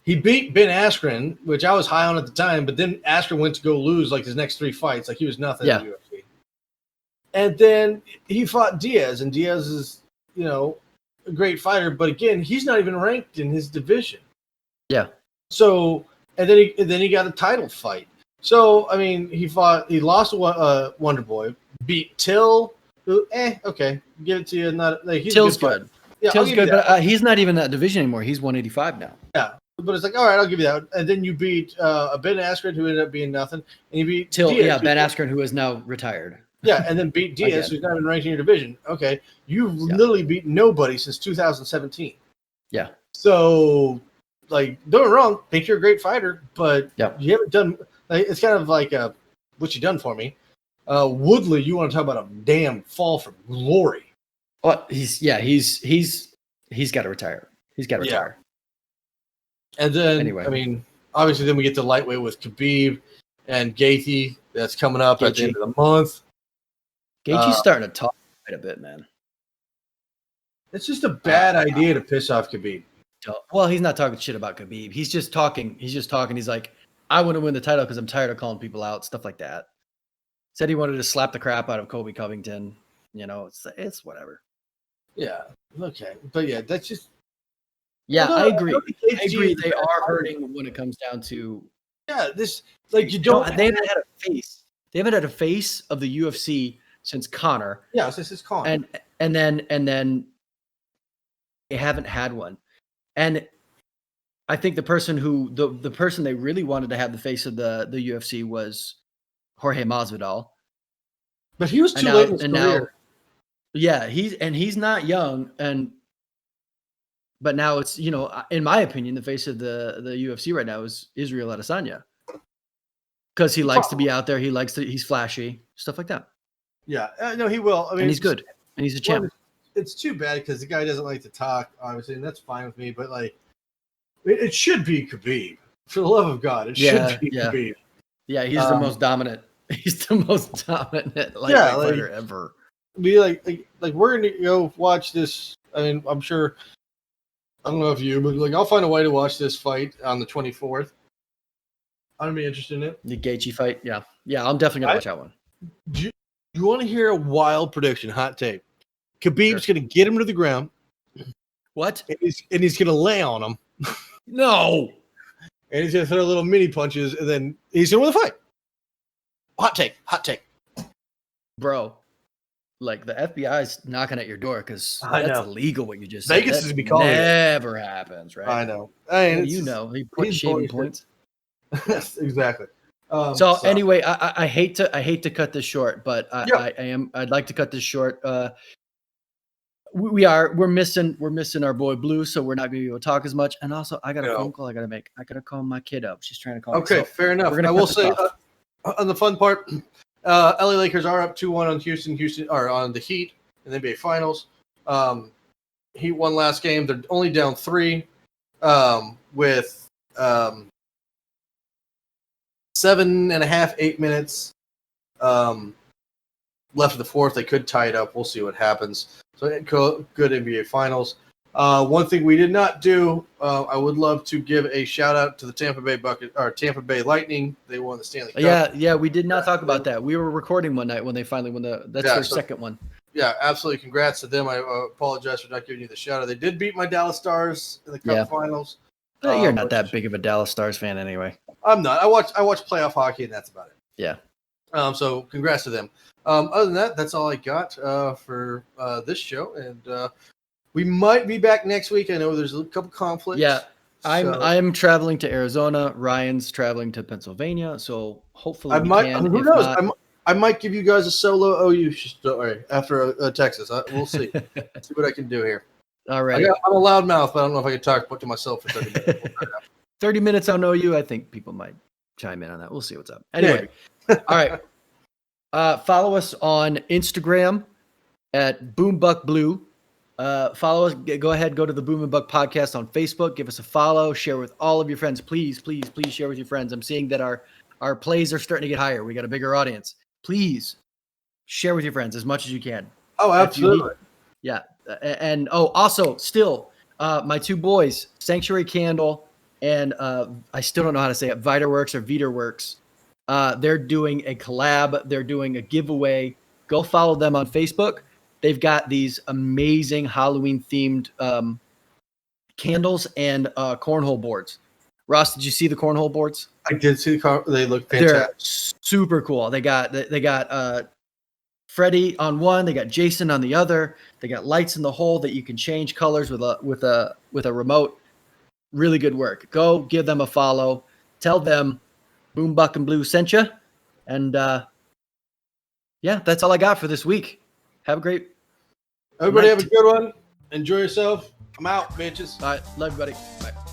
S2: He beat Ben Askren, which I was high on at the time, but then Askren went to go lose like his next 3 fights, like he was nothing in the UFC. And then he fought Diaz, and Diaz is, a great fighter, but again, he's not even ranked in his division.
S1: Yeah.
S2: So, and then he got a title fight. So, I mean, he lost to Wonder Boy, beat Till, who, okay, give it to you. Not like he's
S1: Till's
S2: good.
S1: Yeah, Till's good, but he's not even in that division anymore. He's 185 now.
S2: Yeah. But it's like, all right, I'll give you that. And then you beat Ben Askren, who ended up being nothing. And you beat
S1: Till,
S2: Diaz,
S1: Ben Askren, who is now retired.
S2: Yeah, and then beat Diaz, who's not even ranked in your division. Okay, you've literally beat nobody since 2017.
S1: Yeah.
S2: So, like, don't get me wrong, think you're a great fighter, but you haven't done. Like, it's kind of like what you done for me. Woodley, you want to talk about a damn fall from glory?
S1: Well, he's got to retire. He's got to retire.
S2: And then, I mean, obviously, then we get the lightweight with Khabib and Gaethje. That's coming up at the end of the month.
S1: Gaethje's starting to talk quite a bit, man.
S2: It's just a bad idea to piss off Khabib.
S1: Well, he's not talking shit about Khabib. He's just talking. He's like, I want to win the title because I'm tired of calling people out, stuff like that. Said he wanted to slap the crap out of Colby Covington. It's whatever.
S2: Yeah. Okay. But yeah, that's just.
S1: Yeah, I agree. I agree. They are hurting when it comes down to.
S2: Yeah, this like you don't.
S1: They haven't had a face. They haven't had a face of the UFC since Conor.
S2: Yeah, this is Conor.
S1: And then they haven't had one. And I think the person the person they really wanted to have the face of the UFC was Jorge Masvidal.
S2: But he was too late in his career.
S1: He's not young, but now it's, in my opinion, the face of the UFC right now is Israel Adesanya. Because he likes to be out there, he's flashy, stuff like that.
S2: Yeah, no, he will. I mean,
S1: and he's good, and he's a champ.
S2: It's too bad because the guy doesn't like to talk, obviously, and that's fine with me. But like, it should be Khabib. For the love of God, it should be Khabib.
S1: Yeah, he's the most dominant. He's the most dominant fighter ever.
S2: Be like we're gonna go watch this. I mean, I'm sure. I don't know if you, but like, I'll find a way to watch this fight on the 24th. I'm be interested in it.
S1: The Gaethje fight, yeah, I'm definitely gonna watch that one.
S2: Do you want to hear a wild prediction? Hot take. Khabib's gonna get him to the ground.
S1: What?
S2: And he's gonna lay on him.
S1: No.
S2: And he's gonna throw little mini punches, and then he's gonna win the fight. Hot take.
S1: Bro, like the FBI's knocking at your door because that's illegal what you just said.
S2: Vegas is gonna be calling.
S1: Never happens, right?
S2: I know.
S1: He put shaving points.
S2: Yes, exactly.
S1: Anyway, I hate to cut this short, but I'd like to cut this short. We're missing our boy Blue, so we're not gonna be able to talk as much. And also, I got a phone call I gotta make. I gotta call my kid up. She's trying to call me.
S2: Okay, fair enough. I will say on the fun part, LA Lakers are up 2-1 on Houston are on the Heat in the NBA Finals. Heat won last game. They're only down 3 with 7.5, 8 minutes left of the fourth. They could tie it up. We'll see what happens. So good NBA Finals. One thing we did not do, I would love to give a shout out to the Tampa Bay Lightning. They won the Stanley Cup.
S1: Yeah, we did not talk about that. We were recording one night when they finally won their second one.
S2: Yeah, absolutely. Congrats to them. I apologize for not giving you the shout out. They did beat my Dallas Stars in the Cup Finals.
S1: You're not that big of a Dallas Stars fan anyway.
S2: I'm not. I watch playoff hockey, and that's about it.
S1: Yeah.
S2: So congrats to them. Other than that, that's all I got for this show, and we might be back next week. I know there's a couple conflicts.
S1: Yeah, I'm traveling to Arizona. Ryan's traveling to Pennsylvania, so hopefully
S2: who knows? I might give you guys a solo OU story after Texas. We'll see. See what I can do here.
S1: All right.
S2: I'm a loud mouth, but I don't know if I can talk to myself for 30 minutes.
S1: 30 minutes, I'll know you. I think people might chime in on that. We'll see what's up. Anyway, all right. Follow us on Instagram at BoomBuckBlue. Follow us. Go ahead, go to the Boom and Buck podcast on Facebook. Give us a follow. Share with all of your friends. Please, please, please share with your friends. I'm seeing that our plays are starting to get higher. We got a bigger audience. Please share with your friends as much as you can.
S2: Oh, absolutely.
S1: Yeah. And also still, my two boys, Sanctuary Candle and I still don't know how to say it, Vitaworks or Vitaworks. They're doing a collab. They're doing a giveaway. Go follow them on Facebook. They've got these amazing Halloween themed candles and cornhole boards. Ross, did you see the cornhole boards?
S2: I did see they look fantastic.
S1: They're super cool. They got Freddy on one. They got Jason on the other. They got lights in the hole that you can change colors with a remote. Really good work. Go give them a follow. Tell them Boom Buck and Blue sent you. And yeah, that's all I got for this week. Have a great
S2: Everybody
S1: night.
S2: have a good one. Enjoy yourself. I'm out, bitches.
S1: All right. Love you, buddy. Bye.